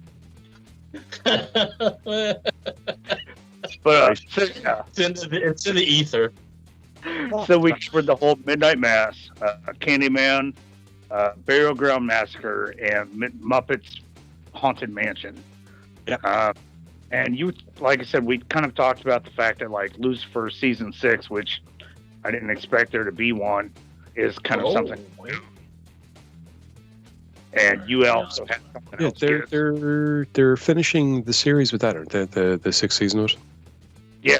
But so, yeah. It's in the ether. So we covered the whole Midnight Mass, Candyman, Burial Ground Massacre, and Muppets Haunted Mansion. Yeah. And you, like I said, we kind of talked about the fact that like Lucifer season 6, which I didn't expect there to be one, is kind of something. And you also had something Yeah, else. they're finishing the series with that, aren't they? The sixth season of it. Yeah.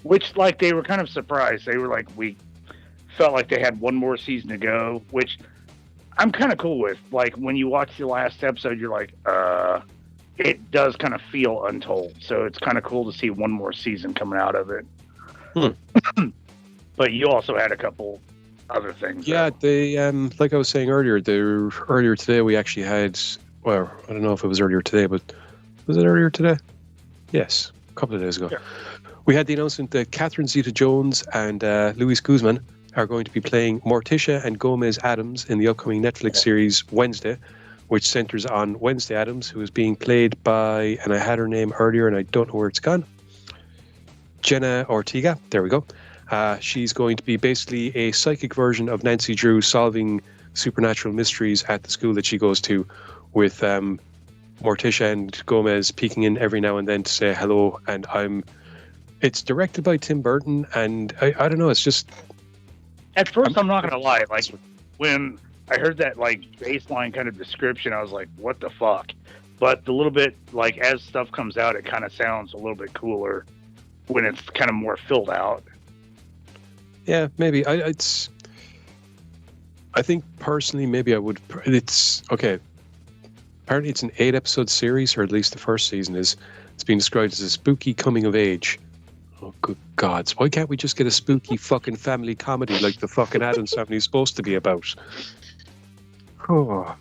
Which, like, they were kind of surprised. They were like, we felt like they had one more season to go, which I'm kind of cool with. Like, when you watch the last episode, you're like, it does kind of feel untold. So it's kind of cool to see one more season coming out of it. But you also had a couple other things. Yeah, they like I was saying earlier, earlier today we actually had, well, I don't know if it was earlier today, but was it earlier today? Yes, a couple of days ago. Yeah. We had the announcement that Catherine Zeta-Jones and Luis Guzman are going to be playing Morticia and Gomez Adams in the upcoming Netflix series Wednesday, which centers on Wednesday Adams, who is being played by, and I had her name earlier and I don't know where it's gone, Jenna Ortega. There we go. She's going to be basically a psychic version of Nancy Drew solving supernatural mysteries at the school that she goes to, with Morticia and Gomez peeking in every now and then to say hello. And it's directed by Tim Burton, and I don't know, it's just... At first, I'm not going to lie. Like, when I heard that, like, baseline kind of description, I was like, what the fuck? But the little bit, like, as stuff comes out, it kind of sounds a little bit cooler when it's kind of more filled out. Yeah, maybe. I think personally, maybe I would. It's okay. Apparently, it's an 8-episode series, or at least the first season is. It's being described as a spooky coming of age. Oh, good gods! Why can't we just get a spooky fucking family comedy like the fucking Addams Family is supposed to be about? Oh.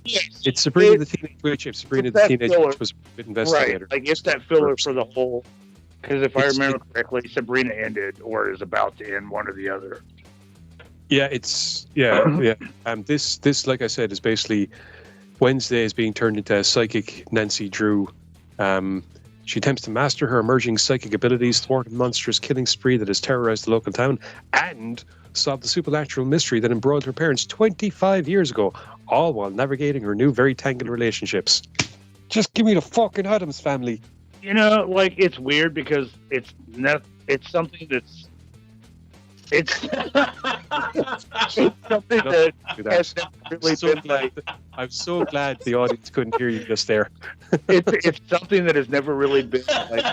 It's Sabrina the Teenage Witch. If Sabrina the Teenage Witch was an investigator, right? Like it's that filler for the whole. Because if I remember correctly, Sabrina ended or is about to end, one or the other. Yeah, yeah. This, like I said, is basically Wednesday is being turned into a psychic Nancy Drew. She attempts to master her emerging psychic abilities, thwart a monstrous killing spree that has terrorized the local town, and solve the supernatural mystery that embroiled her parents 25 years ago, all while navigating her new, very tangled relationships. Just give me the fucking Addams Family. You know, like it's weird because it's something that's it's something that has never really been like. I'm so glad the audience couldn't hear you just there. It's something that has never really been like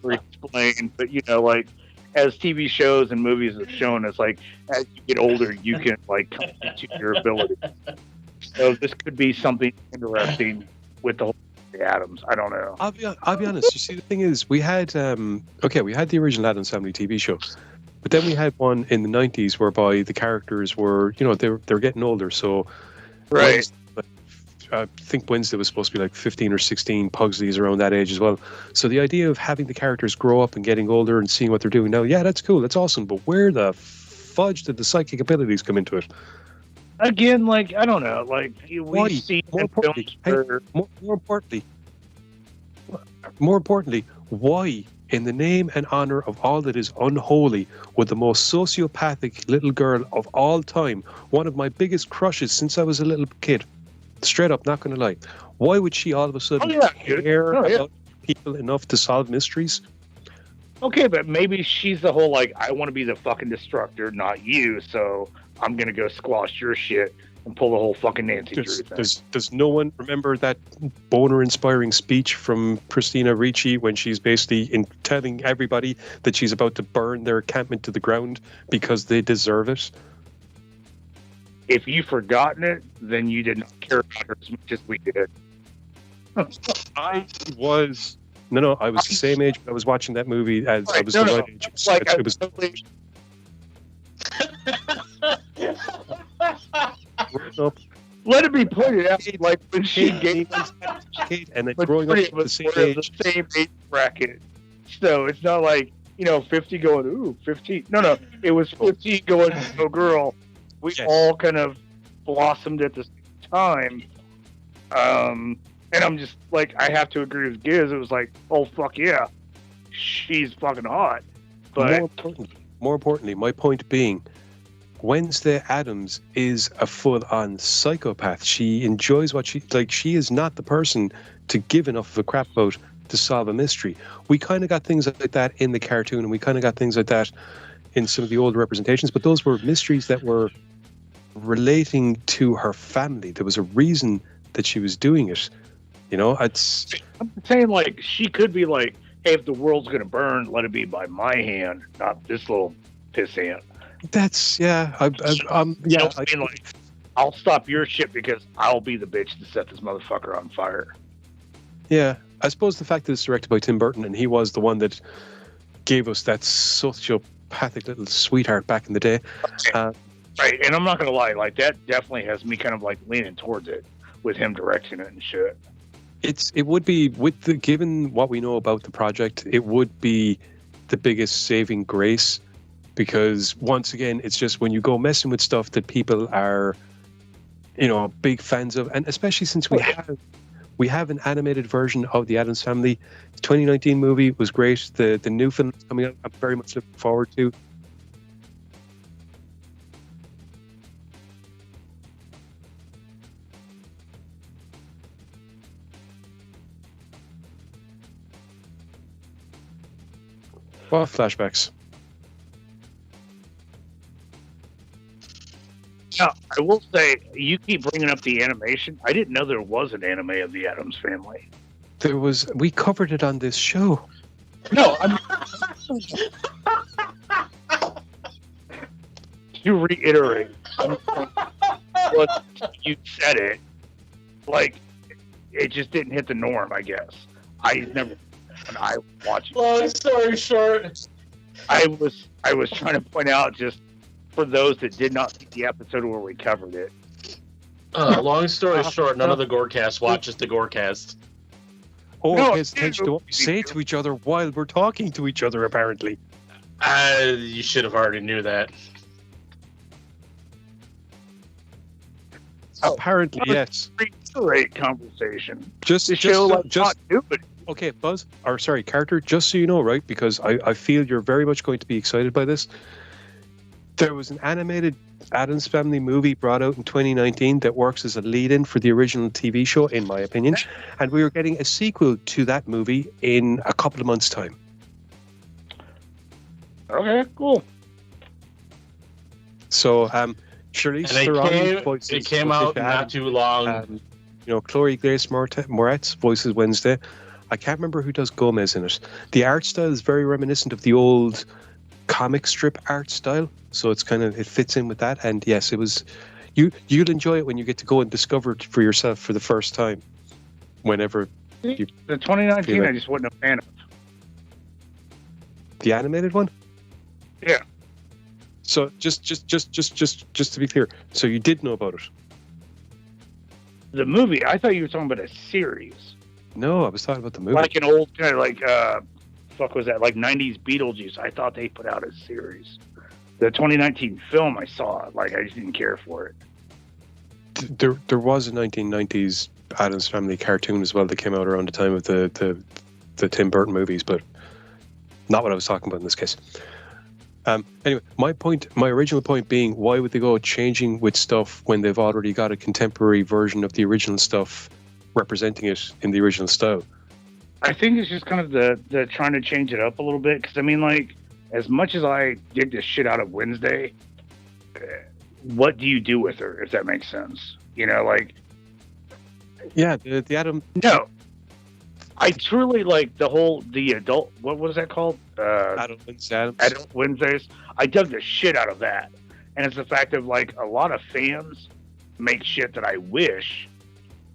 explained, but you know, like as TV shows and movies have shown us, like as you get older, you can like come into your ability. So this could be something interesting with the whole Addams. I don't know. I'll be honest. You see, the thing is, we had we had the original Addams Family TV show, but then we had one in the 90s whereby the characters were, you know, they're getting older. So, right. I think Wednesday was supposed to be like 15 or 16. Pugsley's around that age as well. So the idea of having the characters grow up and getting older and seeing what they're doing now, yeah, that's cool, that's awesome. But where the fudge did the psychic abilities come into it? Again, like I don't know, like we see more importantly, why, in the name and honor of all that is unholy, would the most sociopathic little girl of all time, one of my biggest crushes since I was a little kid, straight up, not going to lie, why would she all of a sudden care about people enough to solve mysteries? Okay, but maybe she's the whole like, I want to be the fucking destructor, not you, so I'm going to go squash your shit and pull the whole fucking Nancy Drew thing. Does no one remember that boner-inspiring speech from Christina Ricci when she's basically telling everybody that she's about to burn their encampment to the ground because they deserve it? If you've forgotten it, then you did not care about her as much as we did. I was the same age when I was watching that movie as I was the right age. Like, it was totally... Let it be pointed out, like when she gave us, and then growing up at the same age bracket. So it's not like, 50 going, ooh, 15. No, it was 15 going, oh girl. We all kind of blossomed at the same time. And I'm just like, I have to agree with Giz. It was like, oh fuck yeah, she's fucking hot. But more importantly, my point being, Wednesday Addams is a full-on psychopath. She enjoys what she is not the person to give enough of a crap about to solve a mystery. We kind of got things like that in the cartoon, and we kind of got things like that in some of the older representations, but those were mysteries that were relating to her family. There was a reason that she was doing it. I'm saying, like, she could be like, hey, if the world's going to burn, let it be by my hand, not this little piss ant. That's, I'll stop your shit because I'll be the bitch to set this motherfucker on fire. Yeah, I suppose the fact that it's directed by Tim Burton and he was the one that gave us that sociopathic little sweetheart back in the day. Right, and I'm not going to lie, like, that definitely has me kind of, like, leaning towards it with him directing it and shit. It would be, given what we know about the project, it would be the biggest saving grace. Because once again, it's just when you go messing with stuff that people are, big fans of, and especially since we have an animated version of the Addams Family. The 2019 movie was great. The new film coming out, I'm very much looking forward to. Well, flashbacks. Now, I will say, you keep bringing up the animation. I didn't know there was an anime of the Addams Family. We covered it on this show. No, to reiterate what you said it, like, it just didn't hit the norm, I guess. I never, when I was watching. Long story short, I was trying to point out, just for those that did not see the episode where we covered it. long story short, none of the GoreCast watches the GoreCast. Or No, pays attention to what we say to each other while we're talking to each other, apparently. You should have already knew that. Apparently, yes. Great conversation. Just, The show, like, not new, but okay, Buzz, or sorry, Carter, just so you know, right, because I feel you're very much going to be excited by this. There was an animated Addams Family movie brought out in 2019 that works as a lead-in for the original TV show, in my opinion, and we are getting a sequel to that movie in a couple of months' time. okay, cool. So, Charlize Theron voices it came out Patricia not Adams. too long. Chloe Grace Moretz voices Wednesday. I can't remember who does Gomez in it. The art style is very reminiscent of the old comic strip art style, so it fits in with that. And yes, it was you'll enjoy it when you get to go and discover it for yourself for the first time. Whenever The 2019, I just wasn't a fan of. the animated one. Yeah. So just to be clear, so you did know about it? The movie, I thought you were talking about a series. No, I was talking about the movie. Like an old kind of like fuck was that, like 90s Beetlejuice. I thought they put out a series. The 2019 film I saw, like, I just didn't care for it. There was a 1990s Addams Family cartoon as well that came out around the time of the Tim Burton movies, but not what I was talking about in this case. Anyway, my original point being, why would they go changing with stuff when they've already got a contemporary version of the original stuff representing it in the original style? I think it's just kind of the trying to change it up a little bit. Because, I mean, like, as much as I dig the shit out of Wednesday, what do you do with her, if that makes sense? You know, like... Yeah, the Adam... No. I truly like the adult... What was that called? Adult Adams. Adult Wednesdays. I dug the shit out of that. And it's the fact of, like, a lot of fans make shit that I wish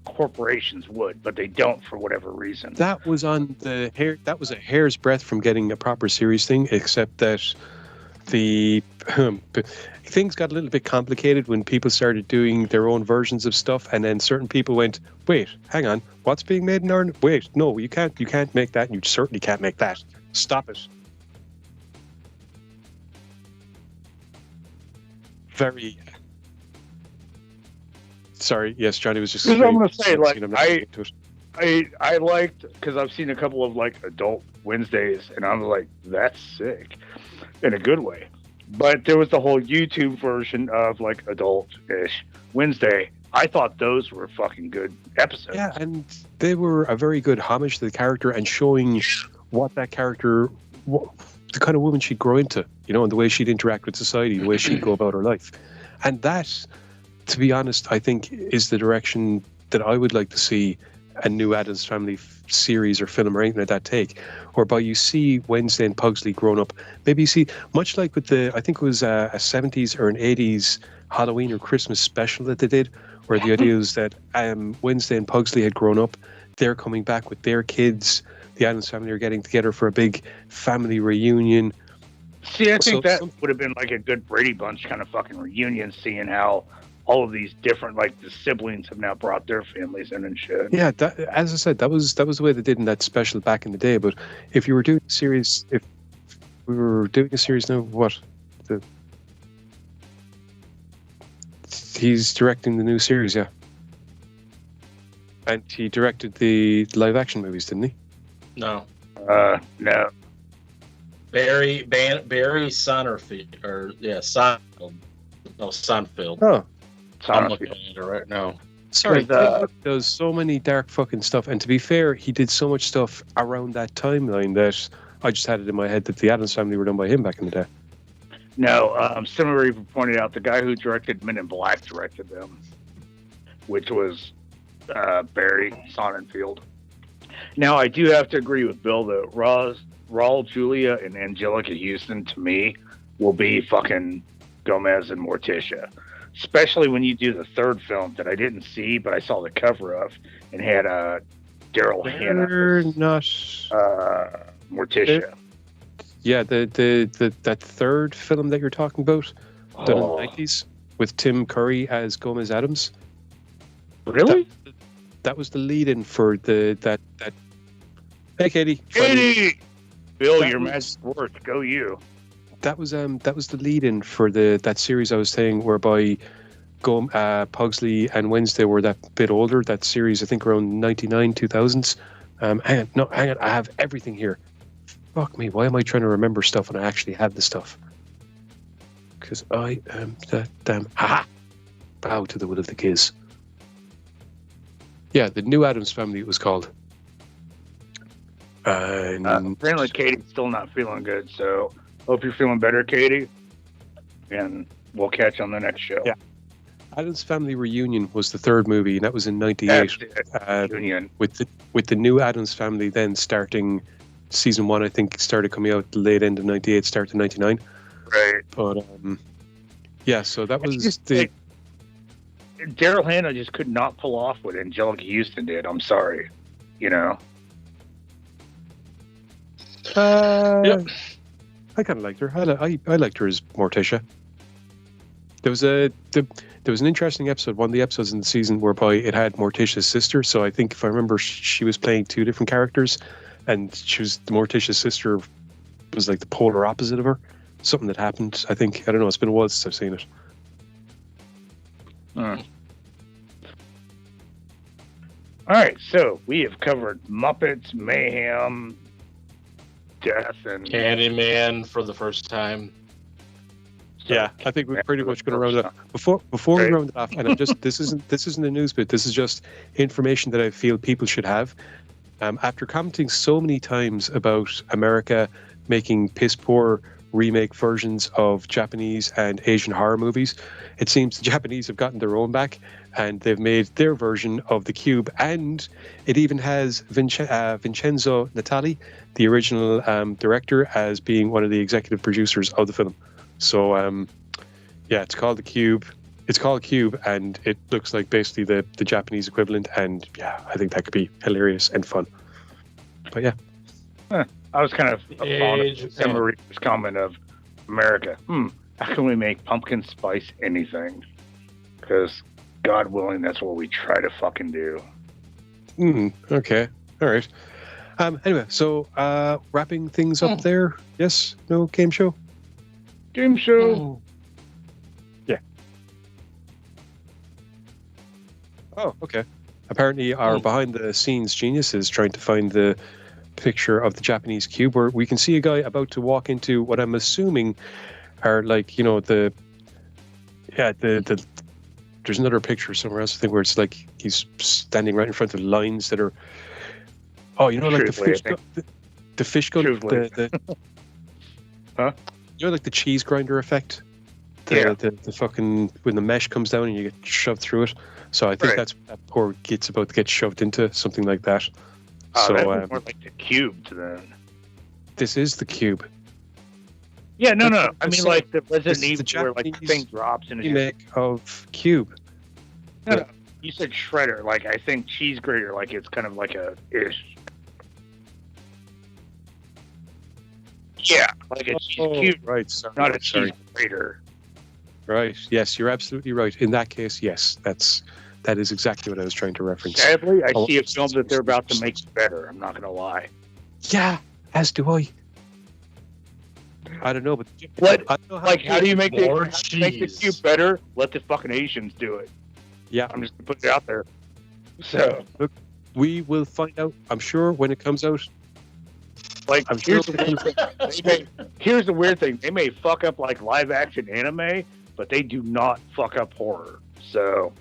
corporations would, but they don't for whatever reason. That was on the hair. That was a hair's breadth from getting a proper series thing, except that the things got a little bit complicated when people started doing their own versions of stuff, and then certain people went, "Wait, hang on, what's being made in Ireland? Wait, no, you can't make that, and you certainly can't make that. Stop it." Very. Sorry, yes, Johnny was just. Because I'm gonna say, like, I'm not into it. I liked, because I've seen a couple of, like, adult Wednesdays, and I'm like, that's sick in a good way. But there was the whole YouTube version of, like, adult-ish Wednesday. I thought those were fucking good episodes. Yeah, and they were a very good homage to the character and showing what that character, the kind of woman she'd grow into, and the way she'd interact with society, the way she'd go about her life. And that, to be honest, I think is the direction that I would like to see a new Addams Family series or film or anything like that take, whereby you see Wednesday and Pugsley grown up. Maybe you see, much like with I think it was a 70s or an 80s Halloween or Christmas special that they did, where the idea is that Wednesday and Pugsley had grown up, they're coming back with their kids, the Addams Family are getting together for a big family reunion. See, I think that would have been like a good Brady Bunch kind of fucking reunion, seeing how all of these different, like, the siblings have now brought their families in and shit. Yeah, as I said, that was the way they did in that special back in the day. But if you were doing a series, if we were doing a series now, he's directing the new series, yeah. And he directed the live action movies, didn't he? No. No. Barry Sonnerfield, Sonfield. No, Sonfield. Oh. I'm looking at it right now. Sorry, he does so many dark fucking stuff. And to be fair, he did so much stuff around that timeline that I just had it in my head that the Addams Family were done by him back in the day. No, Simmer even pointed out the guy who directed Men in Black directed them, which was Barry Sonnenfeld. Now, I do have to agree with Bill, though. Raul Julia and Angelica Houston, to me, will be fucking Gomez and Morticia, especially when you do the third film that I didn't see, but I saw the cover of and had Daryl Hannah, They're not. Morticia. Yeah, that third film that you're talking about, done in the Oh, 90s, with Tim Curry as Gomez Adams. really? That was the lead-in for that. Hey, Katie. Katie, Bill, That your was- magic words. Go you. That was the lead-in for that series I was saying, whereby Pugsley and Wednesday were that bit older. That series, I think, around 99, 2000s. Hang on, I have everything here. Fuck me, why am I trying to remember stuff when I actually have the stuff? Because I am that damn... Ha! Bow to the will of the Giz. Yeah, the New Addams Family it was called. And Apparently, Katie's still not feeling good, so hope you're feeling better, Katie. And we'll catch you on the next show. Yeah. Addams Family Reunion was the third movie, and that was in '98. That's it. Union. With the New Addams Family then starting season 1, I think started coming out the late end of '98, start to '99. Right. But yeah, so that was Just, Daryl Hannah just could not pull off what Angelica Houston did. I'm sorry. You know. Yep. I kind of liked her. I liked her as Morticia. There was an interesting episode, one of the episodes in the season whereby it had Morticia's sister. So I think if I remember, she was playing two different characters, and Morticia's sister was like the polar opposite of her. Something that happened. I think, I don't know. It's been a while since I've seen it. All right, so we have covered Muppets, Mayhem, Death, and Candyman for the first time. Yeah, I think we're pretty much going to round it up. Before we round it off, and I'm just this isn't a news bit. This is just information that I feel people should have. After commenting so many times about America making piss poor remake versions of Japanese and Asian horror movies, it seems the Japanese have gotten their own back, and they've made their version of The Cube, and it even has Vincenzo Natali, the original director, as being one of the executive producers of the film. So, yeah, it's called The Cube. It's called Cube, and it looks like basically the Japanese equivalent. And yeah, I think that could be hilarious and fun. But yeah, I was kind of fond of Sam Marie's comment of America. How can we make pumpkin spice anything? Because God willing, that's what we try to fucking do. Okay, all right. Anyway, so wrapping things up there. Yes, no game show. Game show. Yeah. Oh, okay. Apparently, our behind-the-scenes genius is trying to find the picture of the Japanese cube, where we can see a guy about to walk into what I'm assuming are like, you know, the there's another picture somewhere else, I think, where it's like he's standing right in front of lines that are, oh, you know, like the fish gun, Huh? You know, like the cheese grinder effect. Yeah. The fucking, when the mesh comes down and you get shoved through it. So I think that's what that poor kid's about to get shoved into, something like that. So that's more like the cube then. This is the cube. Yeah, no. That's I mean, saying. like the This Resident is the Evil, where like the Japanese thing drops and it's Remake of Cube. no. You said shredder. Like I think cheese grater. Like it's kind of like a ish. Yeah, like a cheese cube, right? Sorry, not a cheese grater. Right. Yes, you're absolutely right. In that case, yes, that is exactly what I was trying to reference. Sadly, I see a film that they're about to make better. I'm not gonna lie. Yeah, as do I. I don't know, but What? I don't know how Like, how do you make the cheese. cube better? Let the fucking Asians do it. Yeah, I'm just gonna put it out there. So, look, we will find out. I'm sure when it comes out. like, I'm sure here's the weird thing: they may fuck up like live action anime, but they do not fuck up horror. So,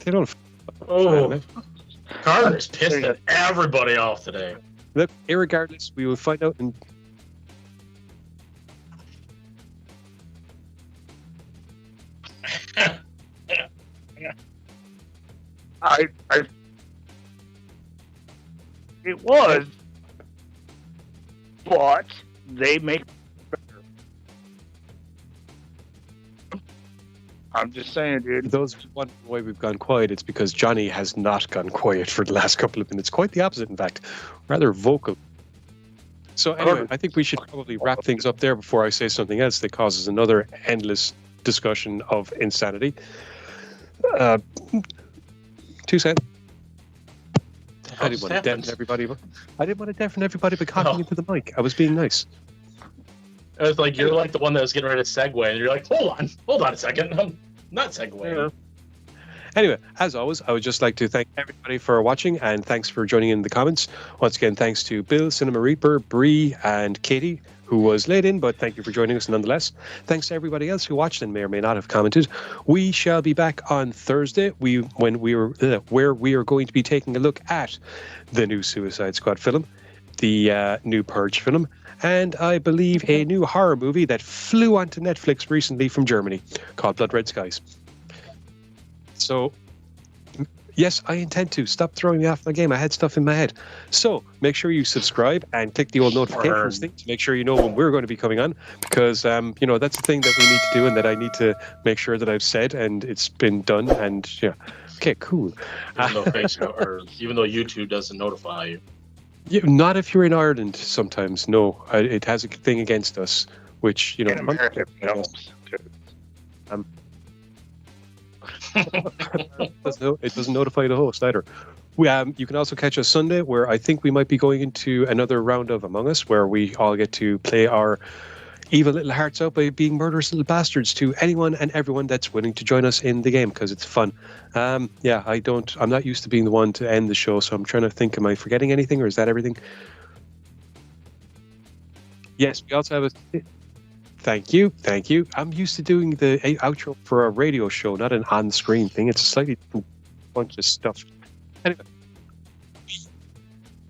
they don't. Oh, Carter's pissing everybody off today. Look, irregardless, we will find out. It was, but they make better. I'm just saying, dude. Those who wonder why we've gone quiet, it's because Johnny has not gone quiet for the last couple of minutes. Quite the opposite, in fact. Rather vocal. So anyway, I think we should probably wrap things up there before I say something else that causes another endless discussion of insanity. 2 cents. I didn't want to deafen everybody. I didn't want to deafen everybody by coughing into the mic. I was being nice. It was like you're like the one that was getting ready to segue, and you're like, hold on a second, I'm not segueing. Anyway, as always, I would just like to thank everybody for watching, and thanks for joining in the comments. Once again, thanks to Bill, Cinema Reaper, Bree, and Katie, who was late in, but thank you for joining us nonetheless. Thanks to everybody else who watched and may or may not have commented. We shall be back on Thursday, where we are going to be taking a look at the new Suicide Squad film, the new Purge film, and I believe a new horror movie that flew onto Netflix recently from Germany called Blood Red Skies. So, yes, I intend to. Stop throwing me off my game. I had stuff in my head. So, make sure you subscribe and click the old notifications thing to make sure you know when we're going to be coming on. Because, that's the thing that we need to do and that I need to make sure that I've said and it's been done. And, yeah. Okay, cool. Even though Facebook, or even though YouTube doesn't notify you. Yeah, not if you're in Ireland sometimes. No, it has a thing against us, which, In America, it helps. It doesn't notify the host either. You can also catch us Sunday, where I think we might be going into another round of Among Us, where we all get to play our evil little hearts out by being murderous little bastards to anyone and everyone that's willing to join us in the game, because it's fun. I'm not used to being the one to end the show, so I'm trying to think, am I forgetting anything, or is that everything? Yes, we also have a... Thank you. I'm used to doing the outro for a radio show, not an on-screen thing. It's a slightly different bunch of stuff. Anyway,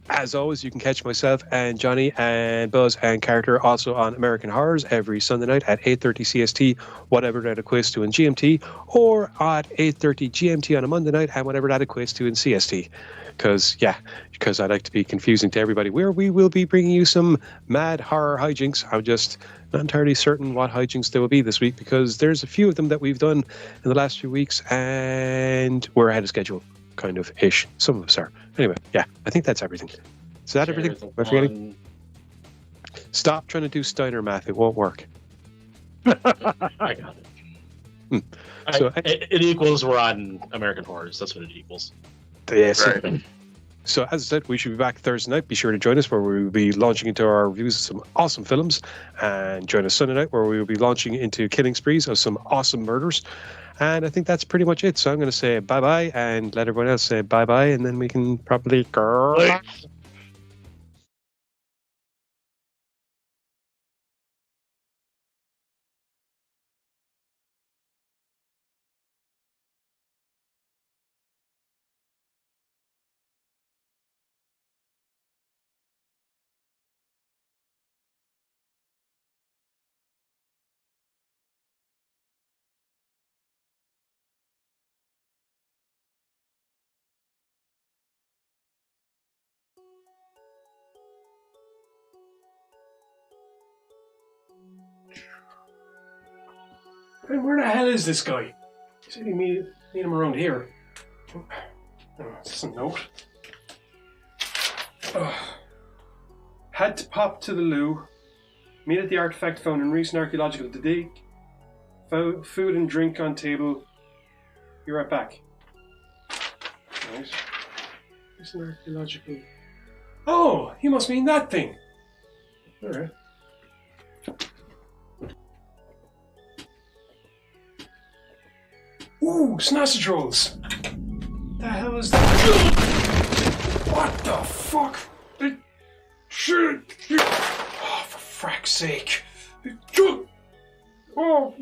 as always, you can catch myself and Johnny and Buzz and Carter also on American Horrors every Sunday night at 8:30 CST, whatever that equates to in GMT, or at 8:30 GMT on a Monday night, and whatever that equates to in CST. Because I like to be confusing to everybody, where we will be bringing you some mad horror hijinks. I'm just not entirely certain what hijinks there will be this week, because there's a few of them that we've done in the last few weeks, and we're ahead of schedule, kind of ish. Some of us are. Anyway, yeah, I think that's everything. Is that everything? Am I forgetting? Stop trying to do Steiner math. It won't work. I got it. So it equals we're on American Horrors. That's what it equals. Yes. Right. So as I said, we should be back Thursday night. Be sure to join us, where we will be launching into our reviews of some awesome films, and join us Sunday night, where we will be launching into killing sprees of some awesome murders. And I think that's pretty much it. So I'm going to say bye-bye and let everyone else say bye-bye, and then we can probably go. And where the hell is this guy? He said he meet him around here. Oh, is this a note? Had to pop to the loo. Meet at the artifact found in recent archaeological dig. Food and drink on table. Be right back. Right. Recent archaeological... Oh! He must mean that thing! Alright. Ooh, sausage rolls! The hell is that? What the fuck? Shit! Oh, for frack's sake! Oh.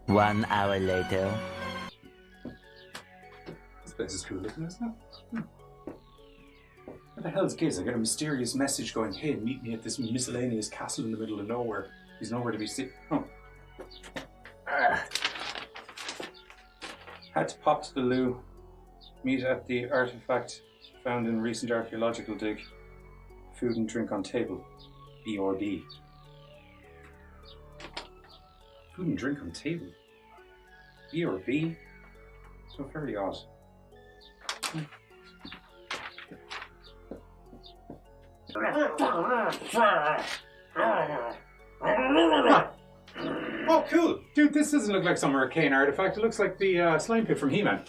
1 hour later. This place is cool looking, isn't it? What the hell is Giz? I got a mysterious message going, hey, meet me at this miscellaneous castle in the middle of nowhere. He's nowhere to be seen. Oh. Had to pop to the loo. Meet at the artifact found in recent archaeological dig. Food and drink on table. BRB. Food and drink on table. E or B? So very odd. Oh, cool! Dude, this doesn't look like some arcane artifact. It looks like the slime pit from He-Man.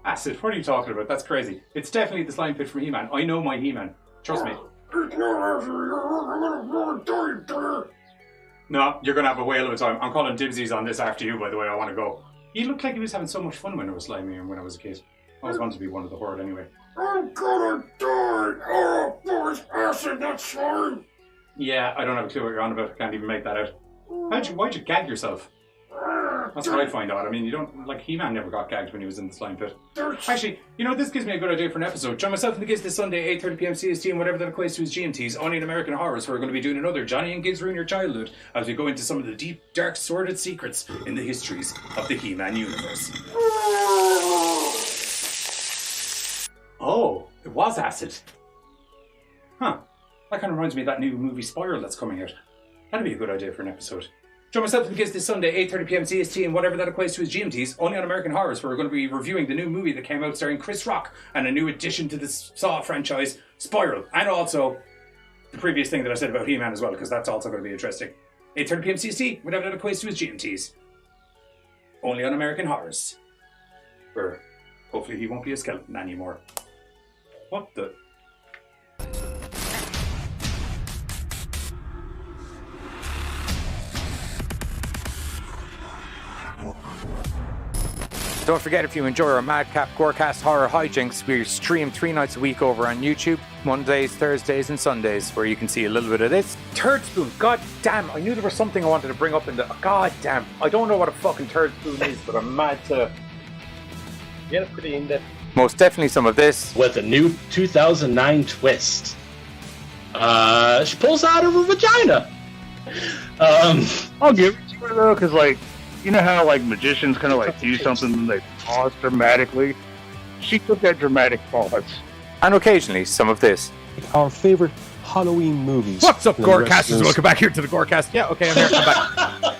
Acid, what are you talking about? That's crazy. It's definitely the slime pit from He-Man. I know my He-Man. Trust me. No, you're going to have a whale of a time. I'm calling dibsies on this after you, by the way. I want to go. He looked like he was having so much fun when I was slimy and when I was a kid. I always wanted to be one of the horde anyway. I'm gonna die! Oh, boys, acid, that's slime! Yeah, I don't have a clue what you're on about. I can't even make that out. Why'd you gag yourself? That's what I find out. I mean, you don't, like, He-Man never got gagged when he was in the slime pit. Actually, you know, this gives me a good idea for an episode. Join myself and the Giz this Sunday, 8:30 p.m. CST, and whatever that equates to his GMTs, only in American Horrors, where we're going to be doing another Johnny and Giz Ruin Your Childhood, as we go into some of the deep, dark, sordid secrets in the histories of the He-Man universe. Oh, it was acid. Huh. That kind of reminds me of that new movie Spiral that's coming out. That'd be a good idea for an episode. Join myself and the Giz this Sunday, 8:30 p.m. CST, and whatever that equates to his GMTs, only on American Horrors, where we're going to be reviewing the new movie that came out starring Chris Rock and a new addition to the Saw franchise, Spiral, and also the previous thing that I said about He-Man as well, because that's also going to be interesting. 8:30 p.m. CST, whatever that equates to his GMTs, only on American Horrors, where hopefully he won't be a skeleton anymore. What the... Don't forget, if you enjoy our Madcap GoreCast horror hijinks, we stream 3 nights a week over on YouTube, Mondays, Thursdays, and Sundays, where you can see a little bit of this. Turd spoon, god damn, I knew there was something I wanted to bring up in the... God damn, I don't know what a fucking turd spoon is, but I'm mad to... Yeah, it's pretty in-depth. Most definitely some of this. With a new 2009 twist. She pulls out of her vagina. I'll give it to her though, because like, you know how like magicians kind of like do something and they pause dramatically? She took that dramatic pause. And occasionally some of this. Our favorite Halloween movies. What's up, GoreCasters? Welcome back here to the GoreCast. Yeah, okay, I'm here. I'm back.